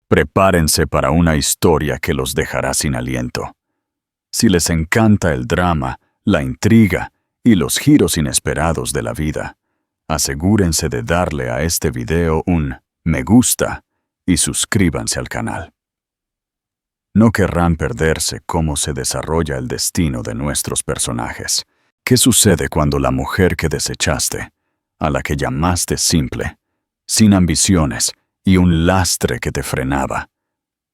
Prepárense para una historia que los dejará sin aliento. Si les encanta el drama, la intriga y los giros inesperados de la vida, asegúrense de darle a este video un me gusta y suscríbanse al canal. No querrán perderse cómo se desarrolla el destino de nuestros personajes. ¿Qué sucede cuando la mujer que desechaste, a la que llamaste simple, sin ambiciones y un lastre que te frenaba,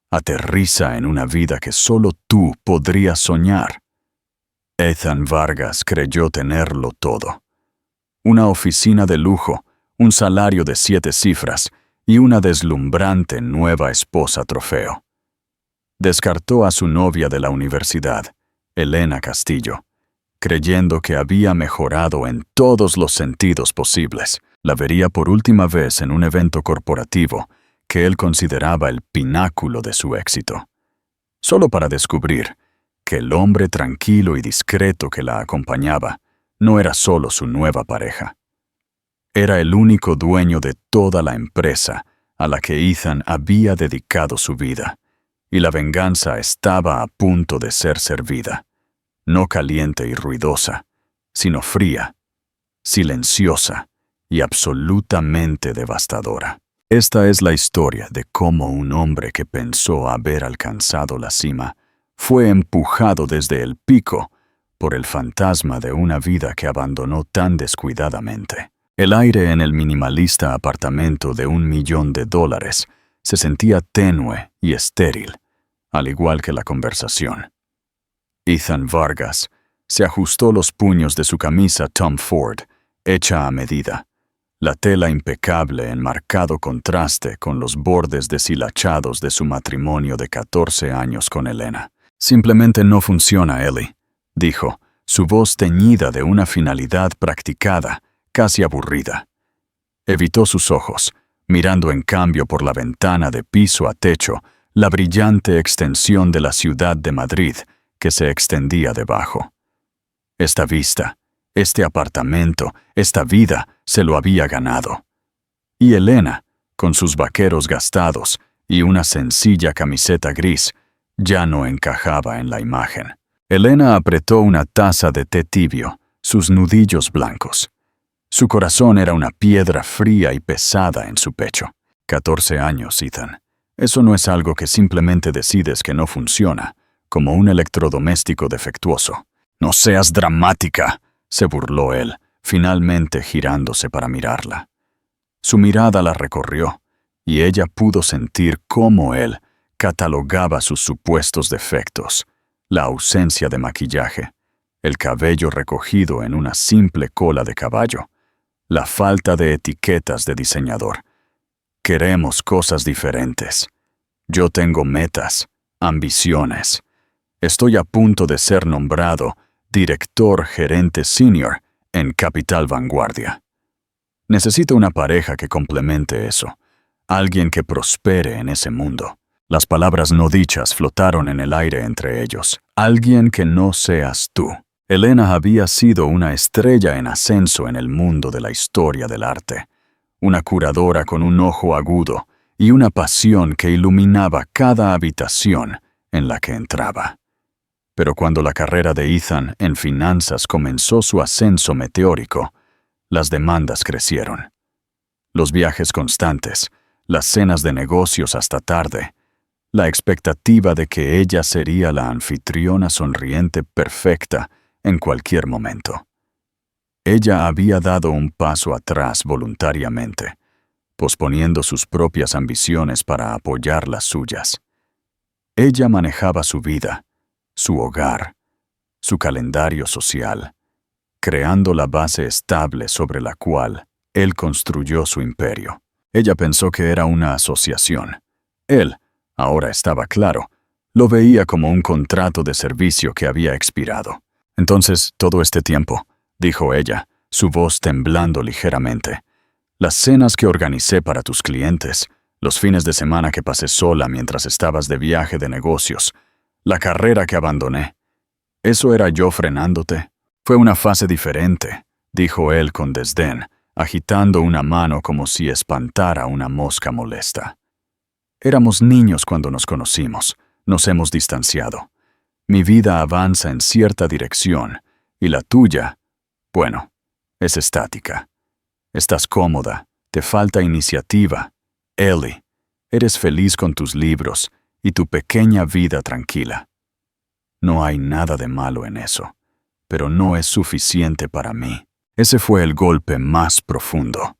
aterriza en una vida que solo tú podrías soñar? Ethan Vargas creyó tenerlo todo. Una oficina de lujo, un salario de 7 cifras y una deslumbrante nueva esposa trofeo. Descartó a su novia de la universidad, Elena Castillo, creyendo que había mejorado en todos los sentidos posibles. La vería por última vez en un evento corporativo que él consideraba el pináculo de su éxito, solo para descubrir que el hombre tranquilo y discreto que la acompañaba no era solo su nueva pareja. Era el único dueño de toda la empresa a la que Ethan había dedicado su vida, y la venganza estaba a punto de ser servida, no caliente y ruidosa, sino fría, silenciosa y absolutamente devastadora. Esta es la historia de cómo un hombre que pensó haber alcanzado la cima fue empujado desde el pico por el fantasma de una vida que abandonó tan descuidadamente. El aire en el minimalista apartamento de $1 millón se sentía tenue y estéril, al igual que la conversación. Ethan Vargas se ajustó los puños de su camisa Tom Ford, hecha a medida, la tela impecable en marcado contraste con los bordes deshilachados de su matrimonio de 14 años con Elena. «Simplemente no funciona, Ellie», dijo, su voz teñida de una finalidad practicada, casi aburrida. Evitó sus ojos, mirando en cambio por la ventana de piso a techo la brillante extensión de la ciudad de Madrid que se extendía debajo. Esta vista, este apartamento, esta vida se lo había ganado. Y Elena, con sus vaqueros gastados y una sencilla camiseta gris, ya no encajaba en la imagen. Elena apretó una taza de té tibio, sus nudillos blancos. Su corazón era una piedra fría y pesada en su pecho. 14 años, Ethan. Eso no es algo que simplemente decides que no funciona, como un electrodoméstico defectuoso. «No seas dramática», se burló él, finalmente girándose para mirarla. Su mirada la recorrió, y ella pudo sentir cómo él catalogaba sus supuestos defectos, la ausencia de maquillaje, el cabello recogido en una simple cola de caballo, la falta de etiquetas de diseñador. Queremos cosas diferentes. Yo tengo metas, ambiciones. Estoy a punto de ser nombrado director gerente senior en Capital Vanguardia. Necesito una pareja que complemente eso, alguien que prospere en ese mundo. Las palabras no dichas flotaron en el aire entre ellos. Alguien que no seas tú. Elena había sido una estrella en ascenso en el mundo de la historia del arte, una curadora con un ojo agudo y una pasión que iluminaba cada habitación en la que entraba. Pero cuando la carrera de Ethan en finanzas comenzó su ascenso meteórico, las demandas crecieron. Los viajes constantes, las cenas de negocios hasta tarde, la expectativa de que ella sería la anfitriona sonriente perfecta en cualquier momento. Ella había dado un paso atrás voluntariamente, posponiendo sus propias ambiciones para apoyar las suyas. Ella manejaba su vida, su hogar, su calendario social, creando la base estable sobre la cual él construyó su imperio. Ella pensó que era una asociación. Él, ahora estaba claro, lo veía como un contrato de servicio que había expirado. «Entonces, todo este tiempo», dijo ella, su voz temblando ligeramente, «las cenas que organicé para tus clientes, los fines de semana que pasé sola mientras estabas de viaje de negocios, la carrera que abandoné, ¿eso era yo frenándote?» «Fue una fase diferente», dijo él con desdén, agitando una mano como si espantara una mosca molesta. Éramos niños cuando nos conocimos. Nos hemos distanciado. Mi vida avanza en cierta dirección, y la tuya, bueno, es estática. Estás cómoda, te falta iniciativa. Ellie, eres feliz con tus libros y tu pequeña vida tranquila. No hay nada de malo en eso, pero no es suficiente para mí. Ese fue el golpe más profundo.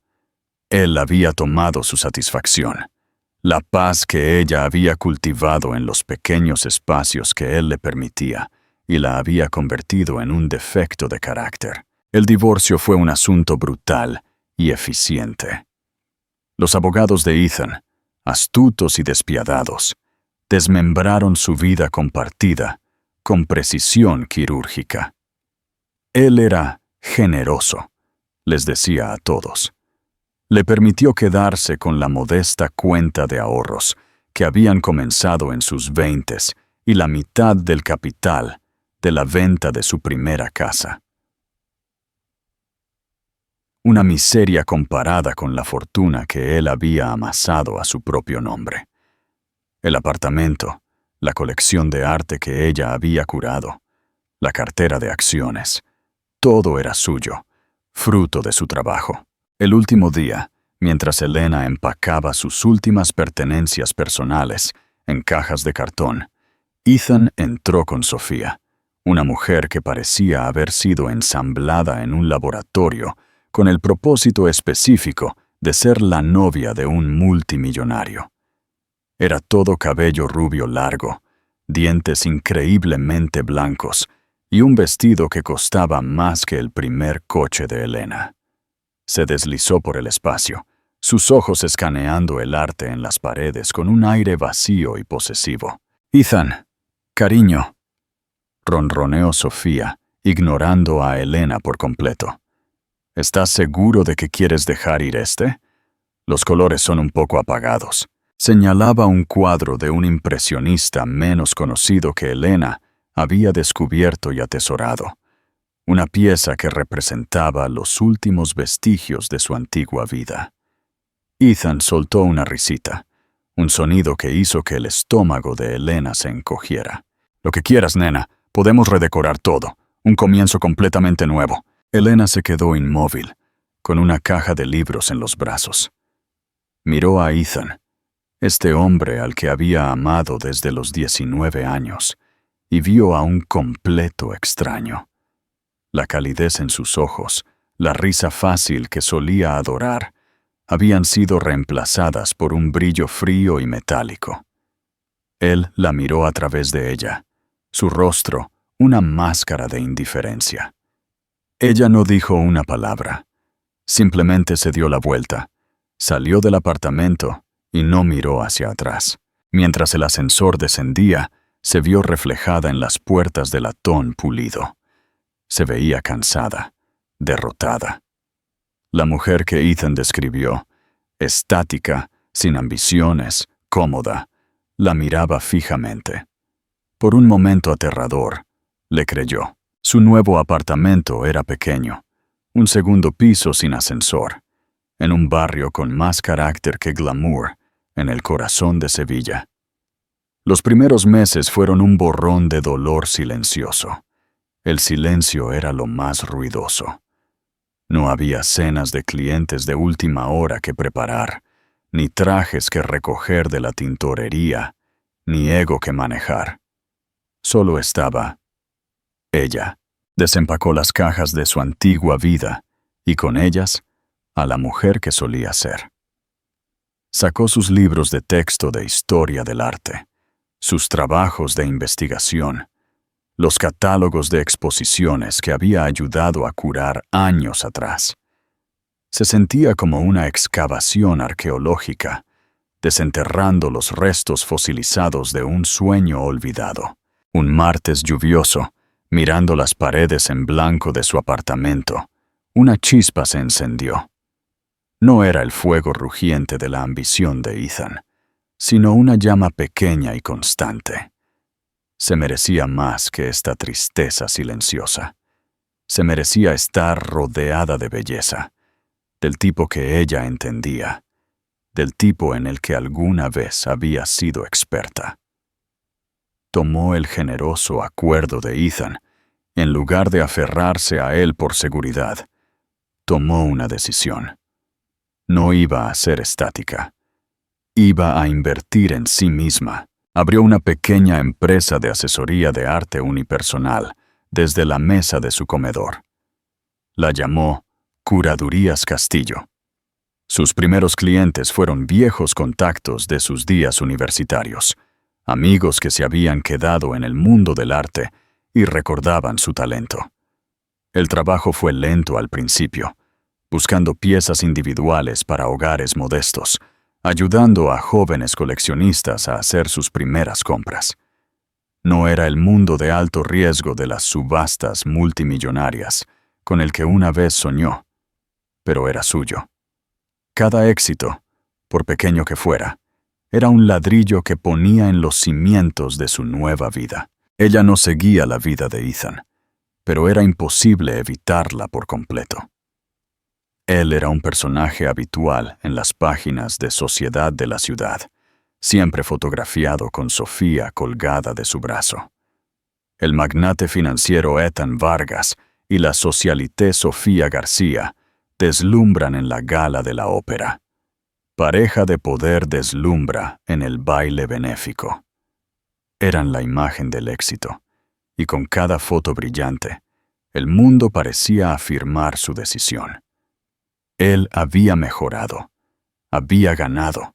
Él había tomado su satisfacción, la paz que ella había cultivado en los pequeños espacios que él le permitía, y la había convertido en un defecto de carácter. El divorcio fue un asunto brutal y eficiente. Los abogados de Ethan, astutos y despiadados, desmembraron su vida compartida con precisión quirúrgica. Él era generoso, les decía a todos. Le permitió quedarse con la modesta cuenta de ahorros que habían comenzado en sus 20s y la mitad del capital de la venta de su primera casa. Una miseria comparada con la fortuna que él había amasado a su propio nombre. El apartamento, la colección de arte que ella había curado, la cartera de acciones, todo era suyo, fruto de su trabajo. El último día, mientras Elena empacaba sus últimas pertenencias personales en cajas de cartón, Ethan entró con Sofía, una mujer que parecía haber sido ensamblada en un laboratorio con el propósito específico de ser la novia de un multimillonario. Era todo cabello rubio largo, dientes increíblemente blancos y un vestido que costaba más que el primer coche de Elena. Se deslizó por el espacio, sus ojos escaneando el arte en las paredes con un aire vacío y posesivo. «Ethan, cariño», ronroneó Sofía, ignorando a Elena por completo. «¿Estás seguro de que quieres dejar ir este? Los colores son un poco apagados». Señalaba un cuadro de un impresionista menos conocido que Elena había descubierto y atesorado. Una pieza que representaba los últimos vestigios de su antigua vida. Ethan soltó una risita, un sonido que hizo que el estómago de Elena se encogiera. «Lo que quieras, nena, podemos redecorar todo, un comienzo completamente nuevo». Elena se quedó inmóvil, con una caja de libros en los brazos. Miró a Ethan, este hombre al que había amado desde los 19 años, y vio a un completo extraño. La calidez en sus ojos, la risa fácil que solía adorar, habían sido reemplazadas por un brillo frío y metálico. Él la miró a través de ella, su rostro una máscara de indiferencia. Ella no dijo una palabra, simplemente se dio la vuelta, salió del apartamento y no miró hacia atrás. Mientras el ascensor descendía, se vio reflejada en las puertas de latón pulido. Se veía cansada, derrotada. La mujer que Ethan describió, estática, sin ambiciones, cómoda, la miraba fijamente. Por un momento aterrador, le creyó. Su nuevo apartamento era pequeño, un segundo piso sin ascensor, en un barrio con más carácter que glamour, en el corazón de Sevilla. Los primeros meses fueron un borrón de dolor silencioso. El silencio era lo más ruidoso. No había cenas de clientes de última hora que preparar, ni trajes que recoger de la tintorería, ni ego que manejar. Solo estaba ella. Desempacó las cajas de su antigua vida y con ellas a la mujer que solía ser. Sacó sus libros de texto de historia del arte, sus trabajos de investigación, los catálogos de exposiciones que había ayudado a curar años atrás. Se sentía como una excavación arqueológica, desenterrando los restos fosilizados de un sueño olvidado. Un martes lluvioso, mirando las paredes en blanco de su apartamento, una chispa se encendió. No era el fuego rugiente de la ambición de Ethan, sino una llama pequeña y constante. Se merecía más que esta tristeza silenciosa. Se merecía estar rodeada de belleza, del tipo que ella entendía, del tipo en el que alguna vez había sido experta. Tomó el generoso acuerdo de Ethan. En lugar de aferrarse a él por seguridad, tomó una decisión. No iba a ser estática. Iba a invertir en sí misma. Abrió una pequeña empresa de asesoría de arte unipersonal desde la mesa de su comedor. La llamó Curadurías Castillo. Sus primeros clientes fueron viejos contactos de sus días universitarios, amigos que se habían quedado en el mundo del arte y recordaban su talento. El trabajo fue lento al principio, buscando piezas individuales para hogares modestos, ayudando a jóvenes coleccionistas a hacer sus primeras compras. No era el mundo de alto riesgo de las subastas multimillonarias, con el que una vez soñó, pero era suyo. Cada éxito, por pequeño que fuera, era un ladrillo que ponía en los cimientos de su nueva vida. Ella no seguía la vida de Ethan, pero era imposible evitarla por completo. Él era un personaje habitual en las páginas de sociedad de la ciudad, siempre fotografiado con Sofía colgada de su brazo. El magnate financiero Ethan Vargas y la socialité Sofía García deslumbran en la gala de la ópera. Pareja de poder deslumbra en el baile benéfico. Eran la imagen del éxito, y con cada foto brillante, el mundo parecía afirmar su decisión. Él había mejorado, había ganado.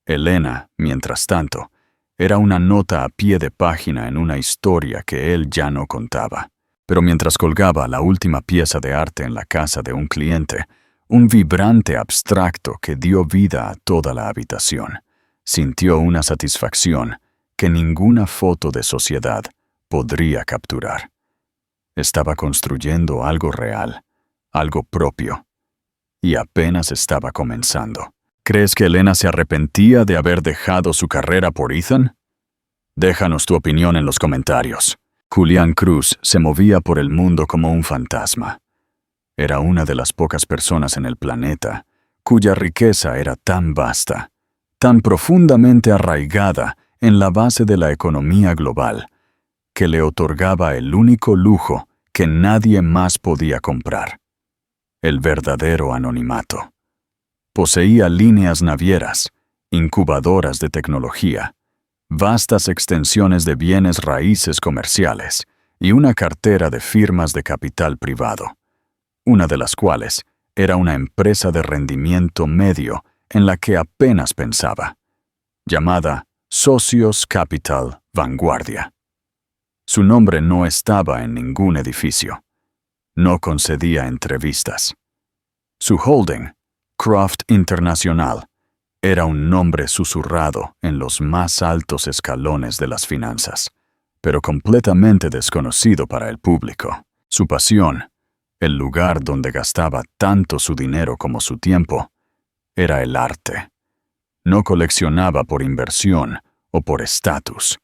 Elena, mientras tanto, era una nota a pie de página en una historia que él ya no contaba. Pero mientras colgaba la última pieza de arte en la casa de un cliente, un vibrante abstracto que dio vida a toda la habitación, sintió una satisfacción que ninguna foto de sociedad podría capturar. Estaba construyendo algo real, algo propio, y apenas estaba comenzando. ¿Crees que Elena se arrepentía de haber dejado su carrera por Ethan? Déjanos tu opinión en los comentarios. Julián Cruz se movía por el mundo como un fantasma. Era una de las pocas personas en el planeta cuya riqueza era tan vasta, tan profundamente arraigada en la base de la economía global, que le otorgaba el único lujo que nadie más podía comprar: el verdadero anonimato. Poseía líneas navieras, incubadoras de tecnología, vastas extensiones de bienes raíces comerciales y una cartera de firmas de capital privado, una de las cuales era una empresa de rendimiento medio en la que apenas pensaba, llamada Socios Capital Vanguardia. Su nombre no estaba en ningún edificio. No concedía entrevistas. Su holding, Croft International, era un nombre susurrado en los más altos escalones de las finanzas, pero completamente desconocido para el público. Su pasión, el lugar donde gastaba tanto su dinero como su tiempo, era el arte. No coleccionaba por inversión o por estatus.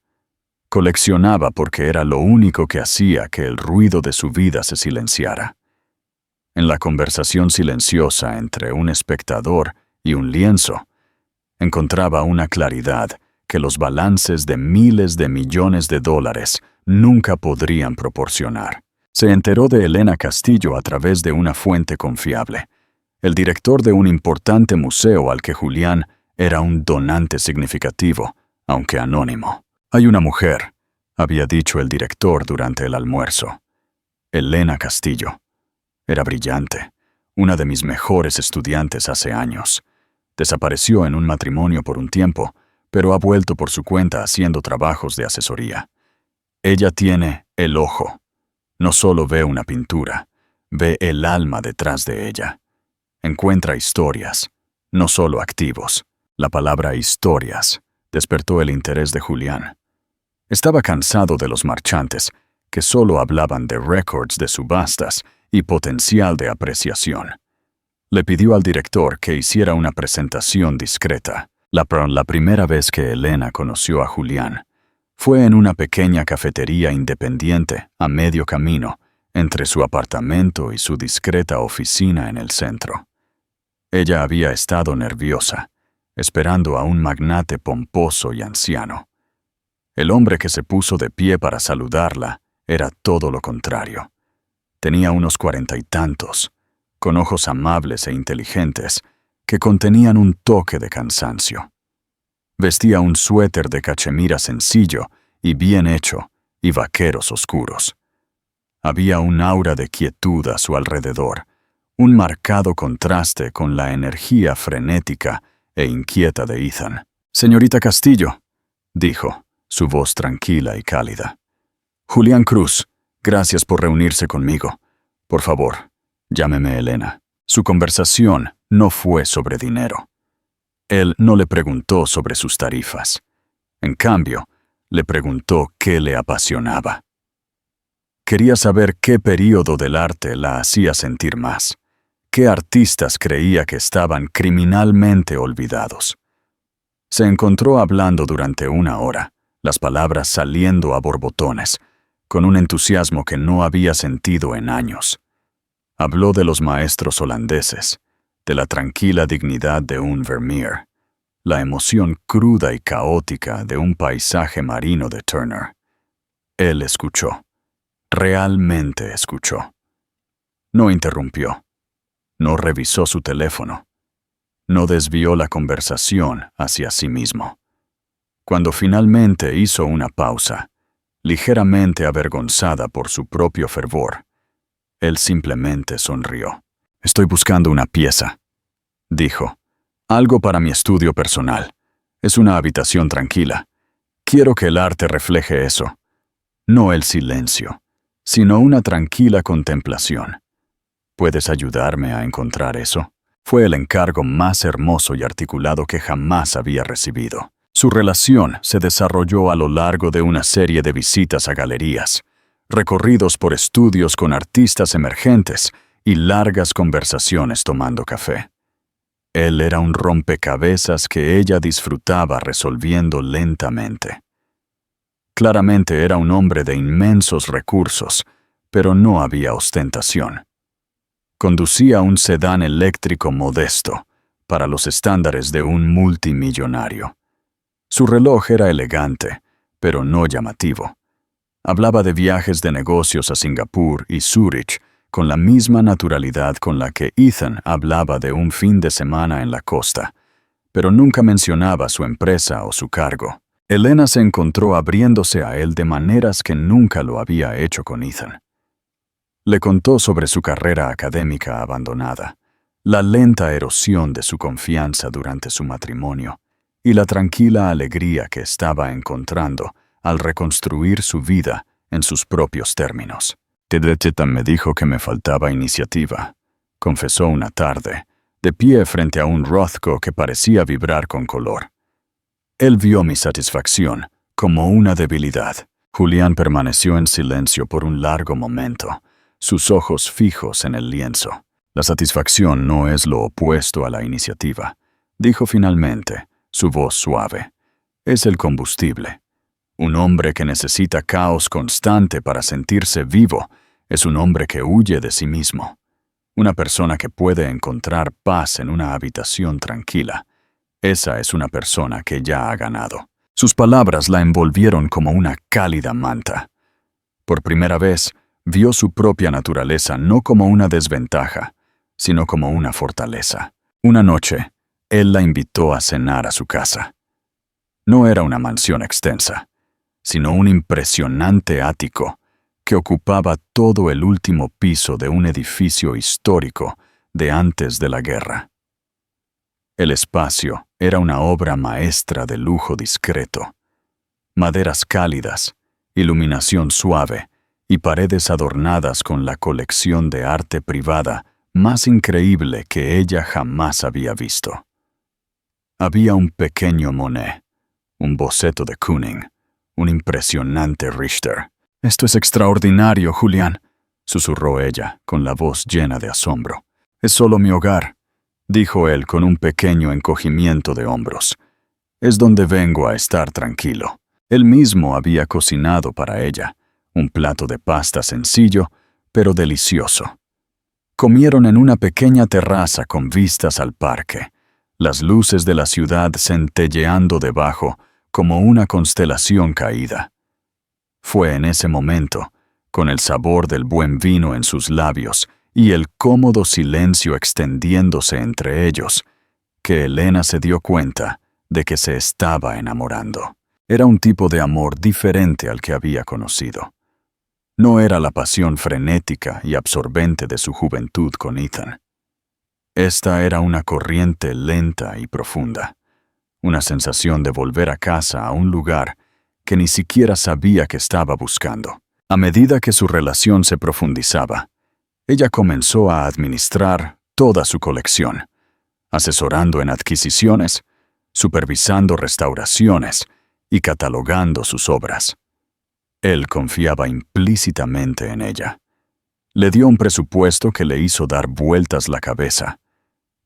Coleccionaba porque era lo único que hacía que el ruido de su vida se silenciara. En la conversación silenciosa entre un espectador y un lienzo, encontraba una claridad que los balances de miles de millones de dólares nunca podrían proporcionar. Se enteró de Elena Castillo a través de una fuente confiable, el director de un importante museo al que Julián era un donante significativo, aunque anónimo. «Hay una mujer», había dicho el director durante el almuerzo. Elena Castillo. Era brillante, una de mis mejores estudiantes hace años. Desapareció en un matrimonio por un tiempo, pero ha vuelto por su cuenta haciendo trabajos de asesoría. Ella tiene el ojo. No solo ve una pintura, ve el alma detrás de ella. Encuentra historias, no solo activos. La palabra historias despertó el interés de Julián. Estaba cansado de los marchantes, que solo hablaban de récords de subastas y potencial de apreciación. Le pidió al director que hiciera una presentación discreta. La primera vez que Elena conoció a Julián fue en una pequeña cafetería independiente a medio camino entre su apartamento y su discreta oficina en el centro. Ella había estado nerviosa, esperando a un magnate pomposo y anciano. El hombre que se puso de pie para saludarla era todo lo contrario. Tenía unos 40 y tantos, con ojos amables e inteligentes que contenían un toque de cansancio. Vestía un suéter de cachemira sencillo y bien hecho y vaqueros oscuros. Había un aura de quietud a su alrededor, un marcado contraste con la energía frenética e inquieta de Ethan. «Señorita Castillo», dijo, su voz tranquila y cálida. «Julián Cruz, gracias por reunirse conmigo. Por favor, llámeme Elena». Su conversación no fue sobre dinero. Él no le preguntó sobre sus tarifas. En cambio, le preguntó qué le apasionaba. Quería saber qué período del arte la hacía sentir más, qué artistas creía que estaban criminalmente olvidados. Se encontró hablando durante 1 hora, las palabras saliendo a borbotones, con un entusiasmo que no había sentido en años. Habló de los maestros holandeses, de la tranquila dignidad de un Vermeer, la emoción cruda y caótica de un paisaje marino de Turner. Él escuchó. Realmente escuchó. No interrumpió. No revisó su teléfono. No desvió la conversación hacia sí mismo. Cuando finalmente hizo una pausa, ligeramente avergonzada por su propio fervor, él simplemente sonrió. «Estoy buscando una pieza», dijo. «Algo para mi estudio personal. Es una habitación tranquila. Quiero que el arte refleje eso. No el silencio, sino una tranquila contemplación. ¿Puedes ayudarme a encontrar eso?» Fue el encargo más hermoso y articulado que jamás había recibido. Su relación se desarrolló a lo largo de una serie de visitas a galerías, recorridos por estudios con artistas emergentes y largas conversaciones tomando café. Él era un rompecabezas que ella disfrutaba resolviendo lentamente. Claramente era un hombre de inmensos recursos, pero no había ostentación. Conducía un sedán eléctrico modesto, para los estándares de un multimillonario. Su reloj era elegante, pero no llamativo. Hablaba de viajes de negocios a Singapur y Zúrich con la misma naturalidad con la que Ethan hablaba de un fin de semana en la costa, pero nunca mencionaba su empresa o su cargo. Elena se encontró abriéndose a él de maneras que nunca lo había hecho con Ethan. Le contó sobre su carrera académica abandonada, la lenta erosión de su confianza durante su matrimonio y la tranquila alegría que estaba encontrando al reconstruir su vida en sus propios términos. «Tedechetan me dijo que me faltaba iniciativa», confesó una tarde, de pie frente a un Rothko que parecía vibrar con color. Él vio mi satisfacción como una debilidad. Julián permaneció en silencio por un largo momento, sus ojos fijos en el lienzo. «La satisfacción no es lo opuesto a la iniciativa», dijo finalmente, su voz suave. «Es el combustible. Un hombre que necesita caos constante para sentirse vivo es un hombre que huye de sí mismo. Una persona que puede encontrar paz en una habitación tranquila. Esa es una persona que ya ha ganado». Sus palabras la envolvieron como una cálida manta. Por primera vez, vio su propia naturaleza no como una desventaja, sino como una fortaleza. Una noche, él la invitó a cenar a su casa. No era una mansión extensa, sino un impresionante ático que ocupaba todo el último piso de un edificio histórico de antes de la guerra. El espacio era una obra maestra de lujo discreto. Maderas cálidas, iluminación suave y paredes adornadas con la colección de arte privada más increíble que ella jamás había visto. Había un pequeño Monet, un boceto de Kooning, un impresionante Richter. «Esto es extraordinario, Julián», susurró ella, con la voz llena de asombro. «Es solo mi hogar», dijo él con un pequeño encogimiento de hombros. «Es donde vengo a estar tranquilo». Él mismo había cocinado para ella, un plato de pasta sencillo, pero delicioso. Comieron en una pequeña terraza con vistas al parque, las luces de la ciudad centelleando debajo como una constelación caída. Fue en ese momento, con el sabor del buen vino en sus labios y el cómodo silencio extendiéndose entre ellos, que Elena se dio cuenta de que se estaba enamorando. Era un tipo de amor diferente al que había conocido. No era la pasión frenética y absorbente de su juventud con Ethan. Esta era una corriente lenta y profunda, una sensación de volver a casa a un lugar que ni siquiera sabía que estaba buscando. A medida que su relación se profundizaba, ella comenzó a administrar toda su colección, asesorando en adquisiciones, supervisando restauraciones y catalogando sus obras. Él confiaba implícitamente en ella. Le dio un presupuesto que le hizo dar vueltas la cabeza,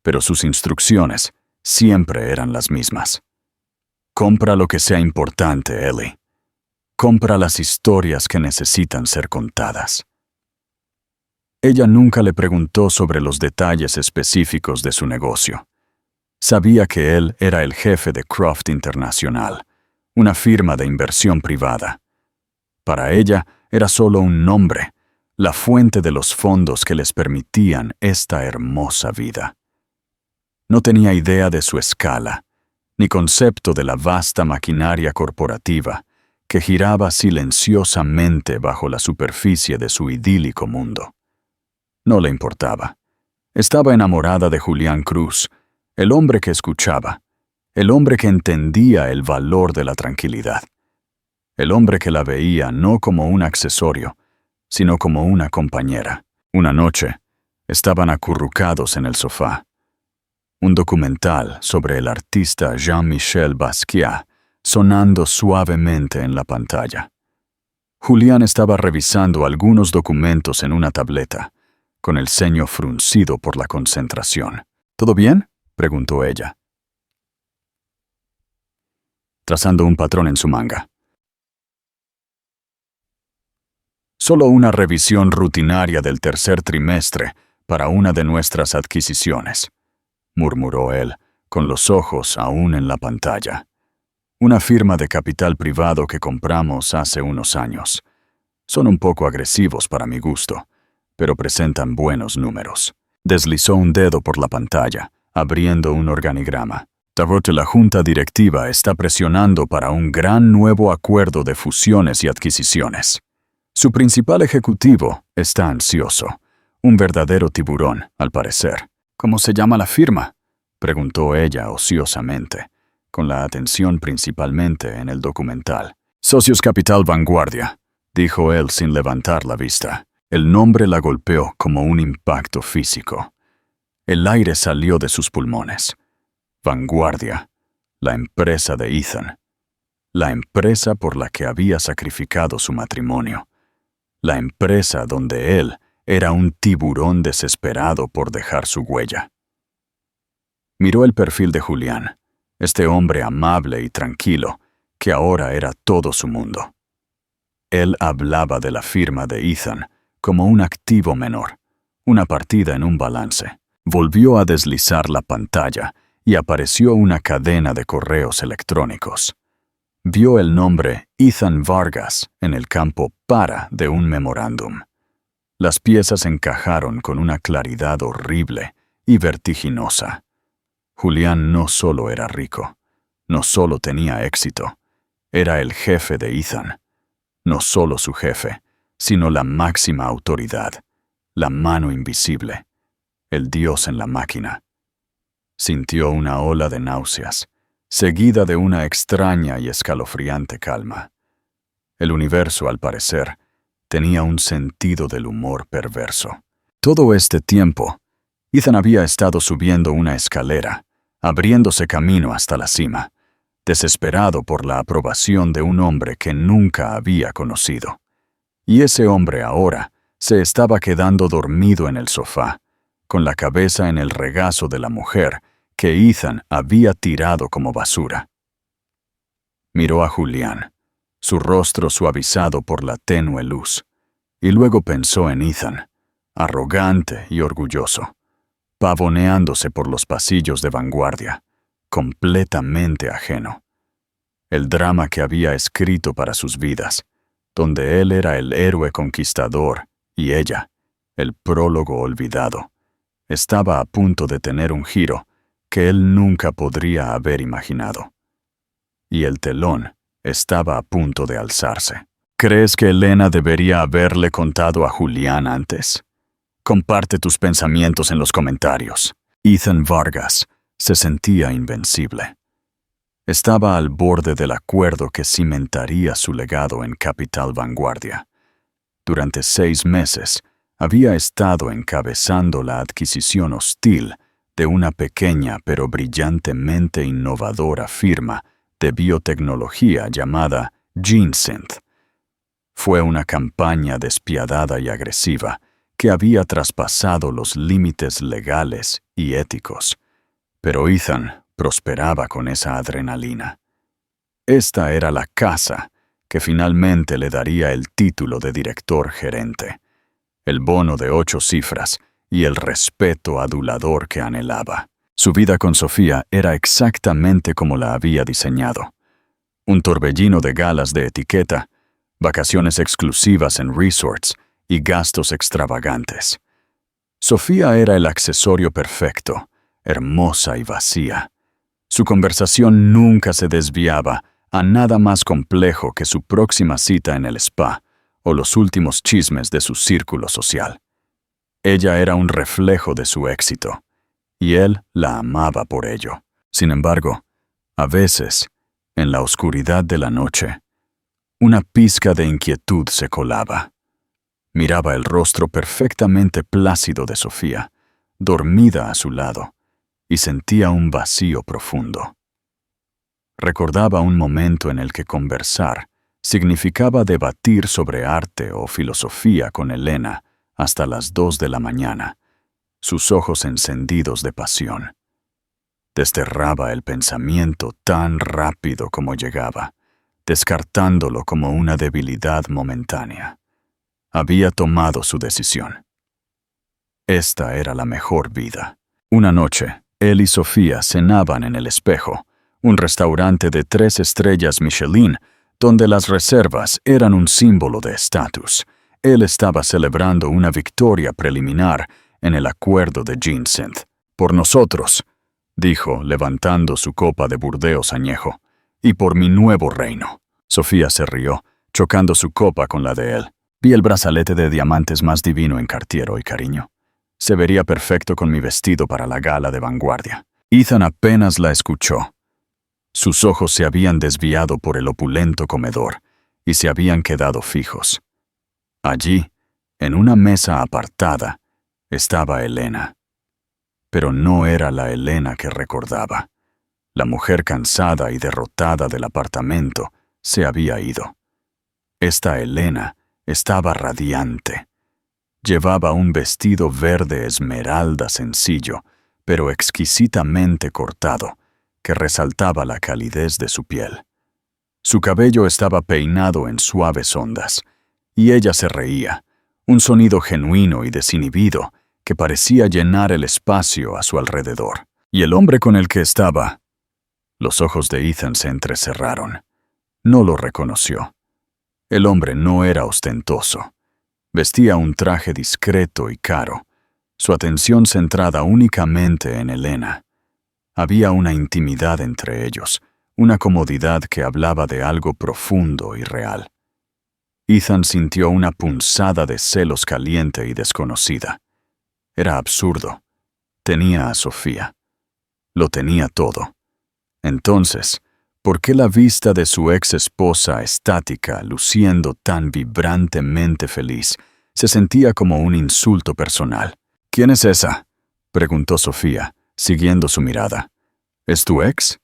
pero sus instrucciones siempre eran las mismas. Compra lo que sea importante, Ellie. Compra las historias que necesitan ser contadas. Ella nunca le preguntó sobre los detalles específicos de su negocio. Sabía que él era el jefe de Croft Internacional, una firma de inversión privada. Para ella era solo un nombre, la fuente de los fondos que les permitían esta hermosa vida. No tenía idea de su escala, ni concepto de la vasta maquinaria corporativa que giraba silenciosamente bajo la superficie de su idílico mundo. No le importaba. Estaba enamorada de Julián Cruz, el hombre que escuchaba, el hombre que entendía el valor de la tranquilidad, el hombre que la veía no como un accesorio, sino como una compañera. Una noche, estaban acurrucados en el sofá. Un documental sobre el artista Jean-Michel Basquiat sonando suavemente en la pantalla. Julián estaba revisando algunos documentos en una tableta, con el ceño fruncido por la concentración. ¿Todo bien?, preguntó ella, trazando un patrón en su manga. Solo una revisión rutinaria del tercer trimestre para una de nuestras adquisiciones, murmuró él, con los ojos aún en la pantalla. Una firma de capital privado que compramos hace unos años. Son un poco agresivos para mi gusto, pero presentan buenos números. Deslizó un dedo por la pantalla, abriendo un organigrama. La junta directiva está presionando para un gran nuevo acuerdo de fusiones y adquisiciones. Su principal ejecutivo está ansioso, un verdadero tiburón, al parecer. ¿Cómo se llama la firma?, preguntó ella ociosamente, con la atención principalmente en el documental. Socios Capital Vanguardia, dijo él sin levantar la vista. El nombre la golpeó como un impacto físico. El aire salió de sus pulmones. Vanguardia, la empresa de Ethan. La empresa por la que había sacrificado su matrimonio. La empresa donde él era un tiburón desesperado por dejar su huella. Miró el perfil de Julián, este hombre amable y tranquilo, que ahora era todo su mundo. Él hablaba de la firma de Ethan como un activo menor, una partida en un balance. Volvió a deslizar la pantalla y apareció una cadena de correos electrónicos. Vio el nombre Ethan Vargas en el campo para de un memorándum. Las piezas encajaron con una claridad horrible y vertiginosa. Julián no solo era rico, no solo tenía éxito, era el jefe de Ethan. No solo su jefe, sino la máxima autoridad, la mano invisible, el dios en la máquina. Sintió una ola de náuseas, seguida de una extraña y escalofriante calma. El universo, al parecer, tenía un sentido del humor perverso. Todo este tiempo, Ethan había estado subiendo una escalera, abriéndose camino hasta la cima, desesperado por la aprobación de un hombre que nunca había conocido. Y ese hombre ahora se estaba quedando dormido en el sofá, con la cabeza en el regazo de la mujer que Ethan había tirado como basura. Miró a Julián, su rostro suavizado por la tenue luz, y luego pensó en Ethan, arrogante y orgulloso, pavoneándose por los pasillos de vanguardia, completamente ajeno. El drama que había escrito para sus vidas, donde él era el héroe conquistador y ella, el prólogo olvidado, estaba a punto de tener un giro que él nunca podría haber imaginado. Y el telón estaba a punto de alzarse. ¿Crees que Elena debería haberle contado a Julián antes? Comparte tus pensamientos en los comentarios. Ethan Vargas se sentía invencible. Estaba al borde del acuerdo que cimentaría su legado en Capital Vanguardia. Durante 6 meses, había estado encabezando la adquisición hostil de una pequeña pero brillantemente innovadora firma de biotecnología llamada GeneSynth. Fue una campaña despiadada y agresiva que había traspasado los límites legales y éticos. Pero Ethan prosperaba con esa adrenalina. Esta era la casa que finalmente le daría el título de director gerente, el bono de 8 cifras y el respeto adulador que anhelaba. Su vida con Sofía era exactamente como la había diseñado. Un torbellino de galas de etiqueta, vacaciones exclusivas en resorts y gastos extravagantes. Sofía era el accesorio perfecto, hermosa y vacía. Su conversación nunca se desviaba a nada más complejo que su próxima cita en el spa o los últimos chismes de su círculo social. Ella era un reflejo de su éxito, y él la amaba por ello. Sin embargo, a veces, en la oscuridad de la noche, una pizca de inquietud se colaba. Miraba el rostro perfectamente plácido de Sofía, dormida a su lado, y sentía un vacío profundo. Recordaba un momento en el que conversar significaba debatir sobre arte o filosofía con Elena hasta las 2 de la mañana, sus ojos encendidos de pasión. Desterraba el pensamiento tan rápido como llegaba, descartándolo como una debilidad momentánea. Había tomado su decisión. Esta era la mejor vida. Una noche, él y Sofía cenaban en El Espejo, un restaurante de 3 estrellas Michelin, donde las reservas eran un símbolo de estatus. Él estaba celebrando una victoria preliminar en el acuerdo de GeneSynth. Por nosotros, dijo, levantando su copa de Burdeos añejo, y por mi nuevo reino. Sofía se rió, chocando su copa con la de él. Vi el brazalete de diamantes más divino en Cartier hoy, cariño. Se vería perfecto con mi vestido para la gala de vanguardia. Ethan apenas la escuchó. Sus ojos se habían desviado por el opulento comedor y se habían quedado fijos. Allí, en una mesa apartada, estaba Elena. Pero no era la Elena que recordaba. La mujer cansada y derrotada del apartamento se había ido. Esta Elena estaba radiante. Llevaba un vestido verde esmeralda sencillo, pero exquisitamente cortado, que resaltaba la calidez de su piel. Su cabello estaba peinado en suaves ondas, y ella se reía, un sonido genuino y desinhibido que parecía llenar el espacio a su alrededor. Y el hombre con el que estaba... Los ojos de Ethan se entrecerraron. No lo reconoció. El hombre no era ostentoso. Vestía un traje discreto y caro, su atención centrada únicamente en Elena. Había una intimidad entre ellos, una comodidad que hablaba de algo profundo y real. Ethan sintió una punzada de celos caliente y desconocida. Era absurdo. Tenía a Sofía. Lo tenía todo. Entonces, ¿por qué la vista de su ex esposa estática, luciendo tan vibrantemente feliz, se sentía como un insulto personal? ¿Quién es esa?, preguntó Sofía, siguiendo su mirada. ¿Es tu ex?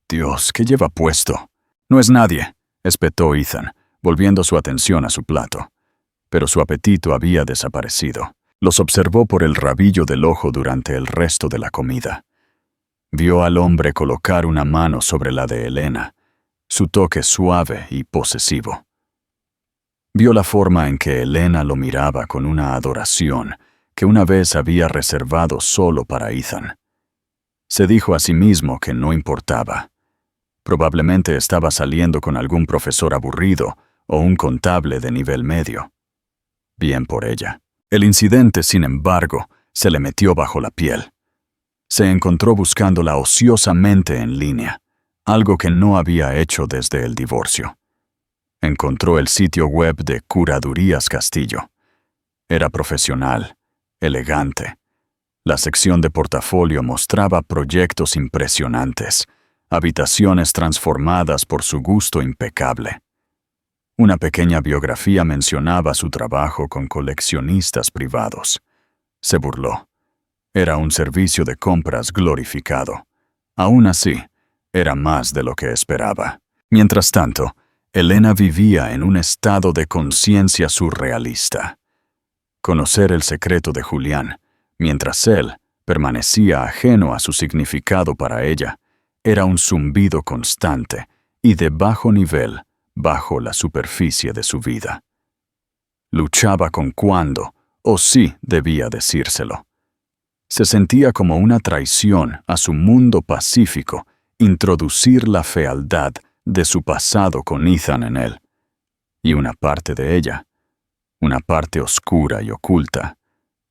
Dios, ¿qué lleva puesto? No es nadie, espetó Ethan, volviendo su atención a su plato. Pero su apetito había desaparecido. Los observó por el rabillo del ojo durante el resto de la comida. Vio al hombre colocar una mano sobre la de Elena, su toque suave y posesivo. Vio la forma en que Elena lo miraba con una adoración que una vez había reservado solo para Ethan. Se dijo a sí mismo que no importaba. Probablemente estaba saliendo con algún profesor aburrido o un contable de nivel medio. Bien por ella. El incidente, sin embargo, se le metió bajo la piel. Se encontró buscándola ociosamente en línea, algo que no había hecho desde el divorcio. Encontró el sitio web de Curadurías Castillo. Era profesional, elegante. La sección de portafolio mostraba proyectos impresionantes, habitaciones transformadas por su gusto impecable. Una pequeña biografía mencionaba su trabajo con coleccionistas privados. Se burló. Era un servicio de compras glorificado. Aún así, era más de lo que esperaba. Mientras tanto, Elena vivía en un estado de conciencia surrealista. Conocer el secreto de Julián, mientras él permanecía ajeno a su significado para ella, era un zumbido constante y de bajo nivel bajo la superficie de su vida. Luchaba con cuándo o si debía decírselo. Se sentía como una traición a su mundo pacífico introducir la fealdad de su pasado con Ethan en él. Y una parte de ella, una parte oscura y oculta,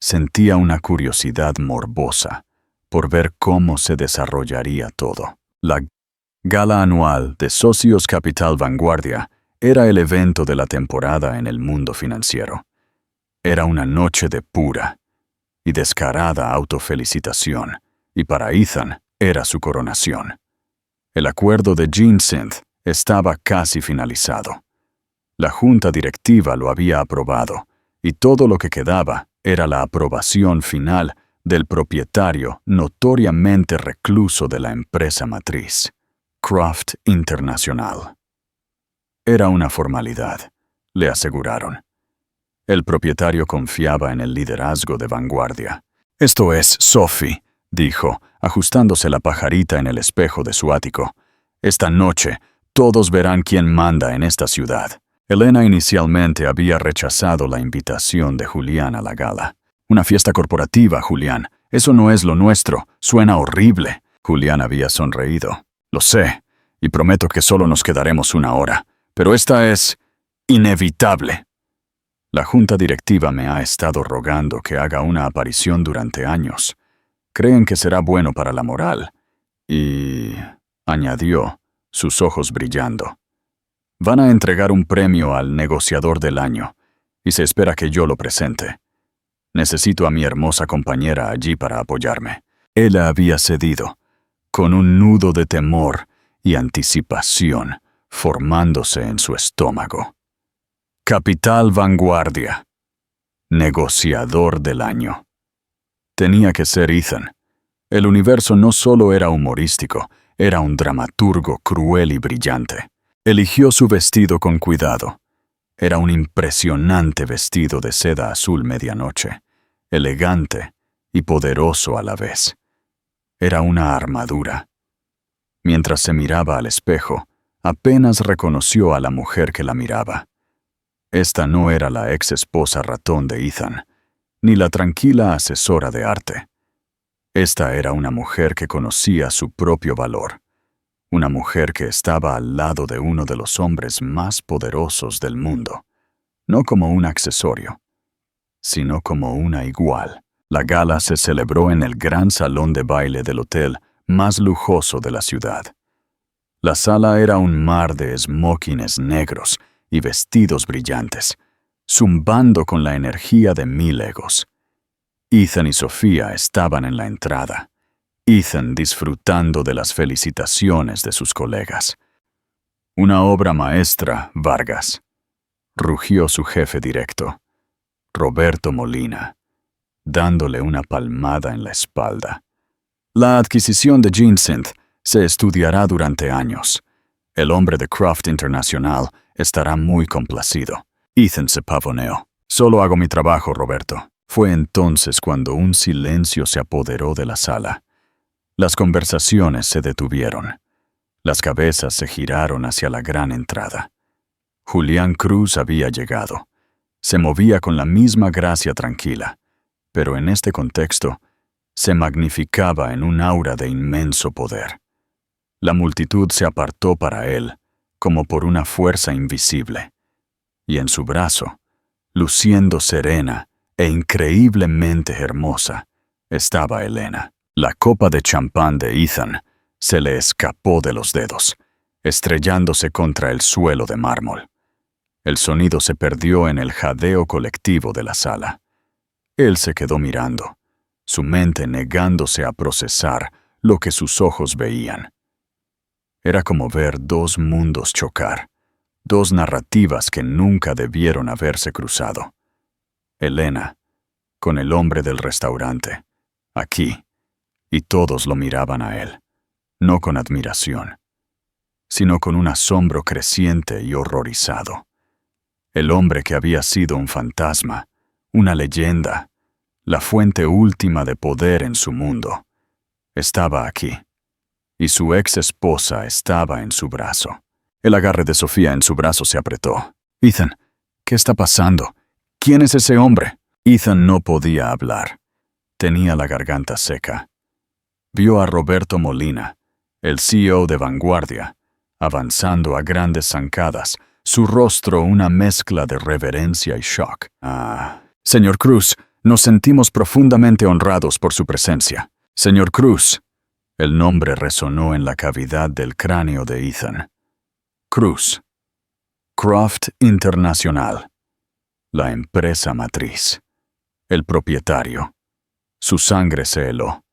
sentía una curiosidad morbosa por ver cómo se desarrollaría todo. La gala anual de Socios Capital Vanguardia era el evento de la temporada en el mundo financiero. Era una noche de pura y descarada autofelicitación, y para Ethan era su coronación. El acuerdo de Jacinthe estaba casi finalizado. La junta directiva lo había aprobado, y todo lo que quedaba era la aprobación final del propietario notoriamente recluso de la empresa matriz, Croft International. Era una formalidad, le aseguraron. El propietario confiaba en el liderazgo de Vanguardia. «Esto es, Sophie», dijo, ajustándose la pajarita en el espejo de su ático. «Esta noche, todos verán quién manda en esta ciudad». Elena inicialmente había rechazado la invitación de Julián a la gala. «Una fiesta corporativa, Julián. Eso no es lo nuestro. Suena horrible». Julián había sonreído. «Lo sé, y prometo que solo nos quedaremos una hora. Pero esta es inevitable. La junta directiva me ha estado rogando que haga una aparición durante años. Creen que será bueno para la moral». Y añadió, sus ojos brillando. «Van a entregar un premio al negociador del año, y se espera que yo lo presente. Necesito a mi hermosa compañera allí para apoyarme». Ella había cedido, con un nudo de temor y anticipación formándose en su estómago. Capital Vanguardia. Negociador del año. Tenía que ser Ethan. El universo no solo era humorístico, era un dramaturgo cruel y brillante. Eligió su vestido con cuidado. Era un impresionante vestido de seda azul medianoche, elegante y poderoso a la vez. Era una armadura. Mientras se miraba al espejo, apenas reconoció a la mujer que la miraba. Esta no era la ex esposa ratón de Ethan, ni la tranquila asesora de arte. Esta era una mujer que conocía su propio valor, una mujer que estaba al lado de uno de los hombres más poderosos del mundo, no como un accesorio, sino como una igual. La gala se celebró en el gran salón de baile del hotel más lujoso de la ciudad. La sala era un mar de smokings negros y vestidos brillantes, zumbando con la energía de 1000 egos. Ethan y Sofía estaban en la entrada, Ethan disfrutando de las felicitaciones de sus colegas. «Una obra maestra, Vargas», rugió su jefe directo, Roberto Molina, dándole una palmada en la espalda. «La adquisición de Jacinthe se estudiará durante años. El hombre de Croft International estará muy complacido». Ethan se pavoneó. «Solo hago mi trabajo, Roberto». Fue entonces cuando un silencio se apoderó de la sala. Las conversaciones se detuvieron. Las cabezas se giraron hacia la gran entrada. Julián Cruz había llegado. Se movía con la misma gracia tranquila, pero en este contexto se magnificaba en un aura de inmenso poder. La multitud se apartó para él, como por una fuerza invisible, y en su brazo, luciendo serena e increíblemente hermosa, estaba Helena. La copa de champán de Ethan se le escapó de los dedos, estrellándose contra el suelo de mármol. El sonido se perdió en el jadeo colectivo de la sala. Él se quedó mirando, su mente negándose a procesar lo que sus ojos veían. Era como ver dos mundos chocar, dos narrativas que nunca debieron haberse cruzado. Helena, con el hombre del restaurante, aquí, y todos lo miraban a él, no con admiración, sino con un asombro creciente y horrorizado. El hombre que había sido un fantasma, una leyenda, la fuente última de poder en su mundo, estaba aquí, y su ex esposa estaba en su brazo. El agarre de Sofía en su brazo se apretó. «Ethan, ¿qué está pasando? ¿Quién es ese hombre?» Ethan no podía hablar. Tenía la garganta seca. Vio a Roberto Molina, el CEO de Vanguardia, avanzando a grandes zancadas, su rostro una mezcla de reverencia y shock. Señor Cruz, nos sentimos profundamente honrados por su presencia. Señor Cruz. El nombre resonó en la cavidad del cráneo de Ethan. Cruz. Croft Internacional. La empresa matriz. El propietario. Su sangre se heló.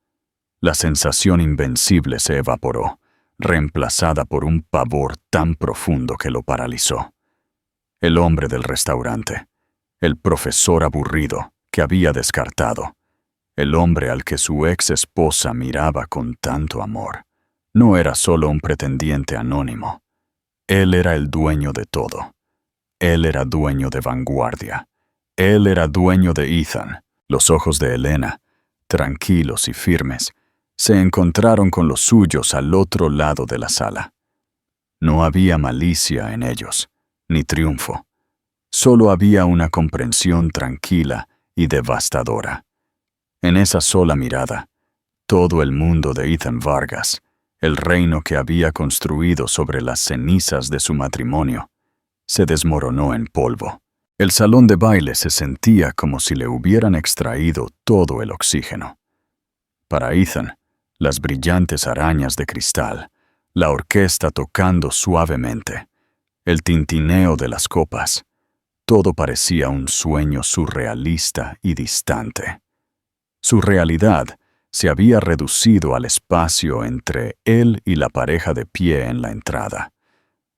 La sensación invencible se evaporó, reemplazada por un pavor tan profundo que lo paralizó. El hombre del restaurante. El profesor aburrido que había descartado. El hombre al que su ex esposa miraba con tanto amor. No era solo un pretendiente anónimo. Él era el dueño de todo. Él era dueño de Vanguardia. Él era dueño de Ethan. Los ojos de Helena, tranquilos y firmes, se encontraron con los suyos al otro lado de la sala. No había malicia en ellos, ni triunfo. Solo había una comprensión tranquila y devastadora. En esa sola mirada, todo el mundo de Ethan Vargas, el reino que había construido sobre las cenizas de su matrimonio, se desmoronó en polvo. El salón de baile se sentía como si le hubieran extraído todo el oxígeno. Para Ethan, las brillantes arañas de cristal, la orquesta tocando suavemente, el tintineo de las copas, todo parecía un sueño surrealista y distante. Su realidad se había reducido al espacio entre él y la pareja de pie en la entrada,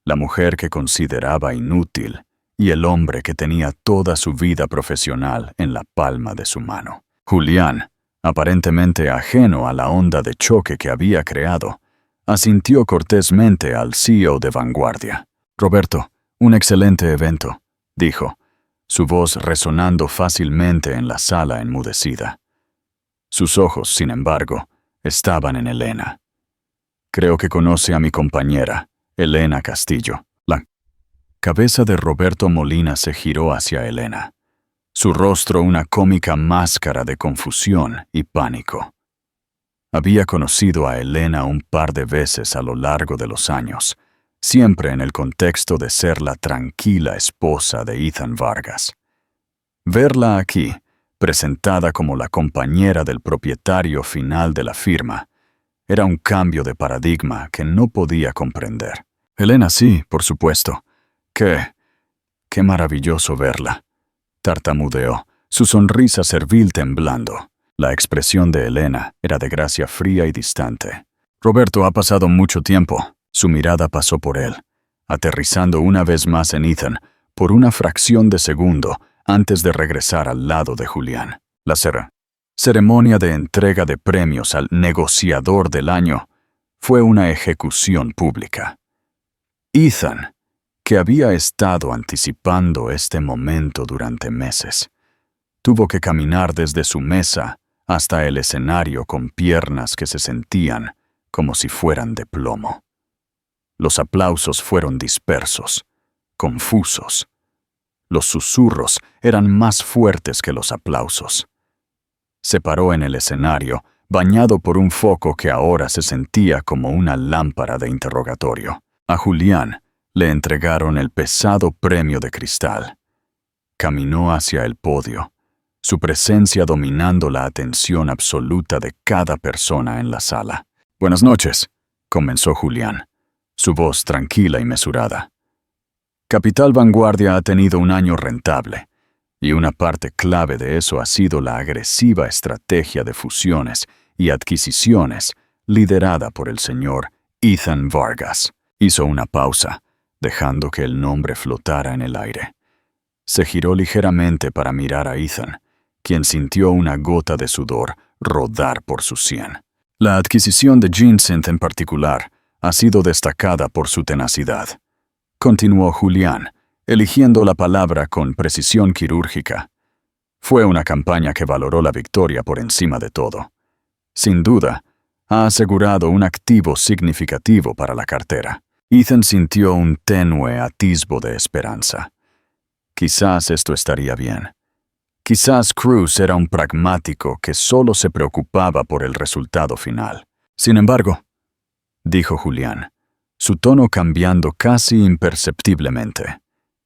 la mujer que consideraba inútil y el hombre que tenía toda su vida profesional en la palma de su mano. Julián, aparentemente ajeno a la onda de choque que había creado, asintió cortésmente al CEO de Vanguardia. «Roberto, un excelente evento», dijo, su voz resonando fácilmente en la sala enmudecida. Sus ojos, sin embargo, estaban en Helena. «Creo que conoce a mi compañera, Helena Castillo». La cabeza de Roberto Molina se giró hacia Helena, su rostro una cómica máscara de confusión y pánico. Había conocido a Helena un par de veces a lo largo de los años, siempre en el contexto de ser la tranquila esposa de Ethan Vargas. Verla aquí, presentada como la compañera del propietario final de la firma, era un cambio de paradigma que no podía comprender. «Helena, sí, por supuesto. Qué maravilloso verla», tartamudeó, su sonrisa servil temblando. La expresión de Helena era de gracia fría y distante. «Roberto, ha pasado mucho tiempo». Su mirada pasó por él, aterrizando una vez más en Ethan por una fracción de segundo antes de regresar al lado de Julián. La ceremonia de entrega de premios al negociador del año fue una ejecución pública. Ethan, que había estado anticipando este momento durante meses, tuvo que caminar desde su mesa hasta el escenario con piernas que se sentían como si fueran de plomo. Los aplausos fueron dispersos, confusos. Los susurros eran más fuertes que los aplausos. Se paró en el escenario, bañado por un foco que ahora se sentía como una lámpara de interrogatorio. A Julián le entregaron el pesado premio de cristal. Caminó hacia el podio, su presencia dominando la atención absoluta de cada persona en la sala. «Buenas noches», comenzó Julián, su voz tranquila y mesurada. «Capital Vanguardia ha tenido un año rentable, y una parte clave de eso ha sido la agresiva estrategia de fusiones y adquisiciones liderada por el señor Ethan Vargas». Hizo una pausa, dejando que el nombre flotara en el aire. Se giró ligeramente para mirar a Ethan, quien sintió una gota de sudor rodar por su sien. La adquisición de Ginsynth en particular ha sido destacada por su tenacidad. Continuó Julián, eligiendo la palabra con precisión quirúrgica. Fue una campaña que valoró la victoria por encima de todo. Sin duda, ha asegurado un activo significativo para la cartera. Ethan sintió un tenue atisbo de esperanza. Quizás esto estaría bien. Quizás Cruz era un pragmático que solo se preocupaba por el resultado final. Sin embargo, dijo Julián, su tono cambiando casi imperceptiblemente.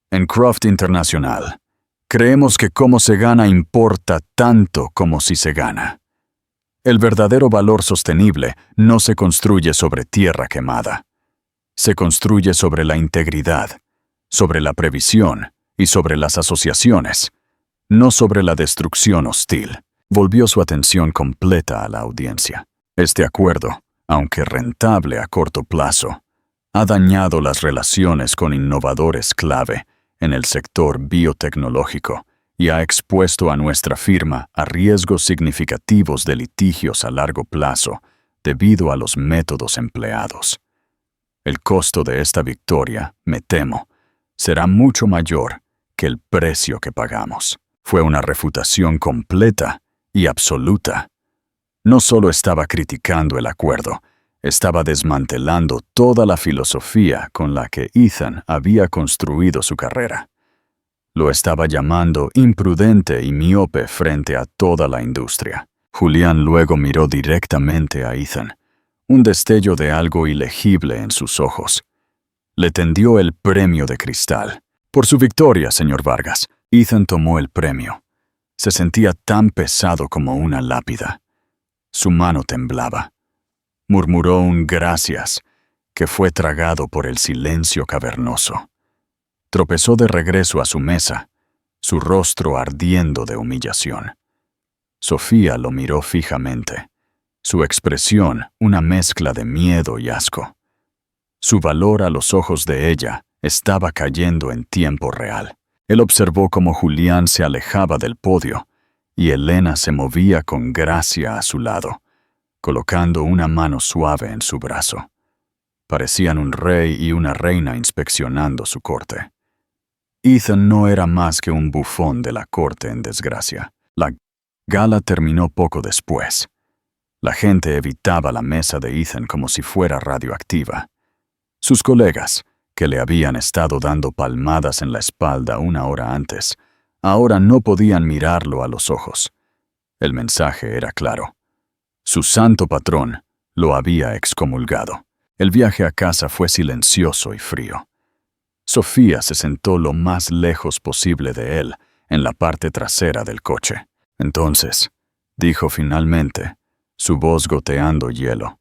En Croft Internacional, creemos que cómo se gana importa tanto como si se gana. El verdadero valor sostenible no se construye sobre tierra quemada. Se construye sobre la integridad, sobre la previsión y sobre las asociaciones, no sobre la destrucción hostil. Volvió su atención completa a la audiencia. Este acuerdo, aunque rentable a corto plazo, ha dañado las relaciones con innovadores clave en el sector biotecnológico y ha expuesto a nuestra firma a riesgos significativos de litigios a largo plazo debido a los métodos empleados. El costo de esta victoria, me temo, será mucho mayor que el precio que pagamos. Fue una refutación completa y absoluta. No solo estaba criticando el acuerdo, estaba desmantelando toda la filosofía con la que Ethan había construido su carrera. Lo estaba llamando imprudente y miope frente a toda la industria. Julián luego miró directamente a Ethan, un destello de algo ilegible en sus ojos. Le tendió el premio de cristal. «Por su victoria, señor Vargas». Ethan tomó el premio. Se sentía tan pesado como una lápida. Su mano temblaba. Murmuró un gracias, que fue tragado por el silencio cavernoso. Tropezó de regreso a su mesa, su rostro ardiendo de humillación. Sofía lo miró fijamente, su expresión una mezcla de miedo y asco. Su valor a los ojos de ella estaba cayendo en tiempo real. Él observó cómo Julián se alejaba del podio y Elena se movía con gracia a su lado, colocando una mano suave en su brazo. Parecían un rey y una reina inspeccionando su corte. Ethan no era más que un bufón de la corte en desgracia. La gala terminó poco después. La gente evitaba la mesa de Ethan como si fuera radioactiva. Sus colegas, que le habían estado dando palmadas en la espalda una hora antes, ahora no podían mirarlo a los ojos. El mensaje era claro. Su santo patrón lo había excomulgado. El viaje a casa fue silencioso y frío. Sofía se sentó lo más lejos posible de él, en la parte trasera del coche. Entonces, dijo finalmente, su voz goteando hielo,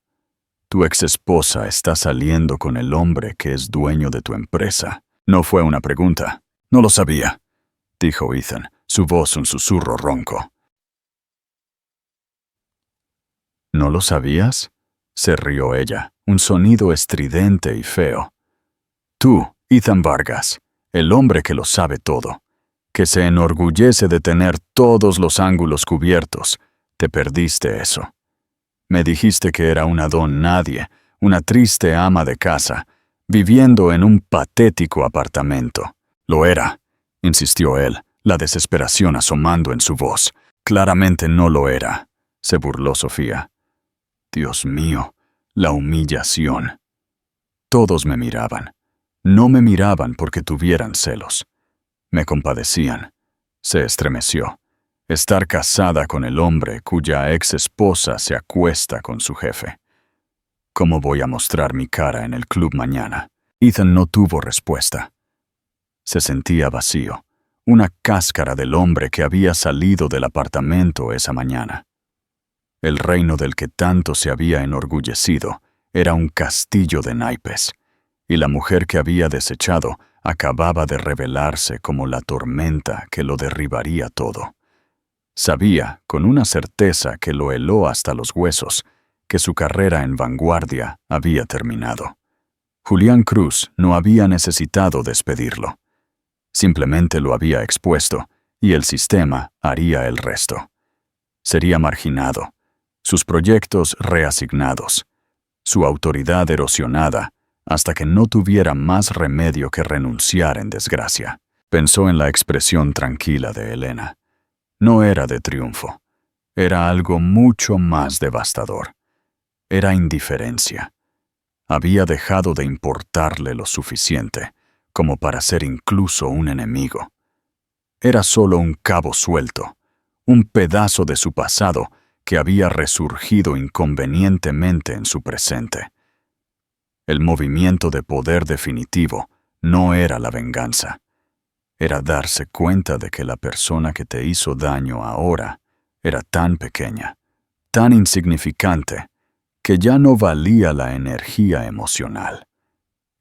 «Tu exesposa está saliendo con el hombre que es dueño de tu empresa». No fue una pregunta. «No lo sabía», dijo Ethan, su voz un susurro ronco. «¿No lo sabías?», se rió ella, un sonido estridente y feo. «Tú, Ethan Vargas, el hombre que lo sabe todo, que se enorgullece de tener todos los ángulos cubiertos, te perdiste eso. Me dijiste que era una don nadie, una triste ama de casa, viviendo en un patético apartamento». «Lo era», insistió él, la desesperación asomando en su voz. «Claramente no lo era», se burló Sofía. «Dios mío, la humillación». Todos me miraban. No me miraban porque tuvieran celos. Me compadecían. Se estremeció. Estar casada con el hombre cuya ex esposa se acuesta con su jefe. ¿Cómo voy a mostrar mi cara en el club mañana? Ethan no tuvo respuesta. Se sentía vacío, una cáscara del hombre que había salido del apartamento esa mañana. El reino del que tanto se había enorgullecido era un castillo de naipes, y la mujer que había desechado acababa de revelarse como la tormenta que lo derribaría todo. Sabía, con una certeza que lo heló hasta los huesos, que su carrera en vanguardia había terminado. Julián Cruz no había necesitado despedirlo. Simplemente lo había expuesto, y el sistema haría el resto. Sería marginado, sus proyectos reasignados, su autoridad erosionada, hasta que no tuviera más remedio que renunciar en desgracia. Pensó en la expresión tranquila de Elena. No era de triunfo. Era algo mucho más devastador. Era indiferencia. Había dejado de importarle lo suficiente como para ser incluso un enemigo. Era solo un cabo suelto, un pedazo de su pasado que había resurgido inconvenientemente en su presente. El movimiento de poder definitivo no era la venganza. Era darse cuenta de que la persona que te hizo daño ahora era tan pequeña, tan insignificante, que ya no valía la energía emocional.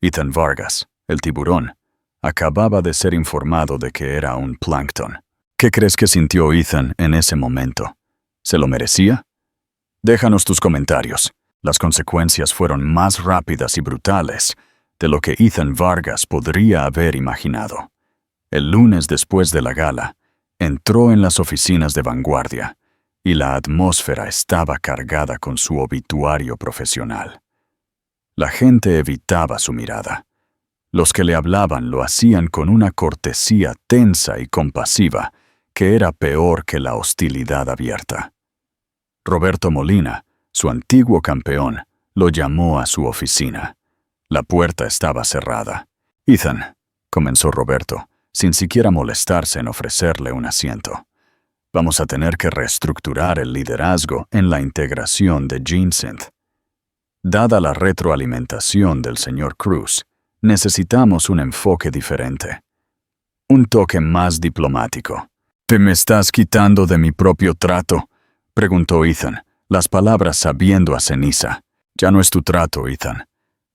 Ethan Vargas, el tiburón, acababa de ser informado de que era un plancton. ¿Qué crees que sintió Ethan en ese momento? ¿Se lo merecía? Déjanos tus comentarios. Las consecuencias fueron más rápidas y brutales de lo que Ethan Vargas podría haber imaginado. El lunes después de la gala, entró en las oficinas de Vanguardia y la atmósfera estaba cargada con su obituario profesional. La gente evitaba su mirada. Los que le hablaban lo hacían con una cortesía tensa y compasiva que era peor que la hostilidad abierta. Roberto Molina, su antiguo campeón, lo llamó a su oficina. La puerta estaba cerrada. «Ethan», comenzó Roberto, sin siquiera molestarse en ofrecerle un asiento. «Vamos a tener que reestructurar el liderazgo en la integración de GeneSynth. Dada la retroalimentación del señor Cruz, necesitamos un enfoque diferente. Un toque más diplomático». «¿Te me estás quitando de mi propio trato?», preguntó Ethan, las palabras sabiendo a ceniza. «Ya no es tu trato, Ethan.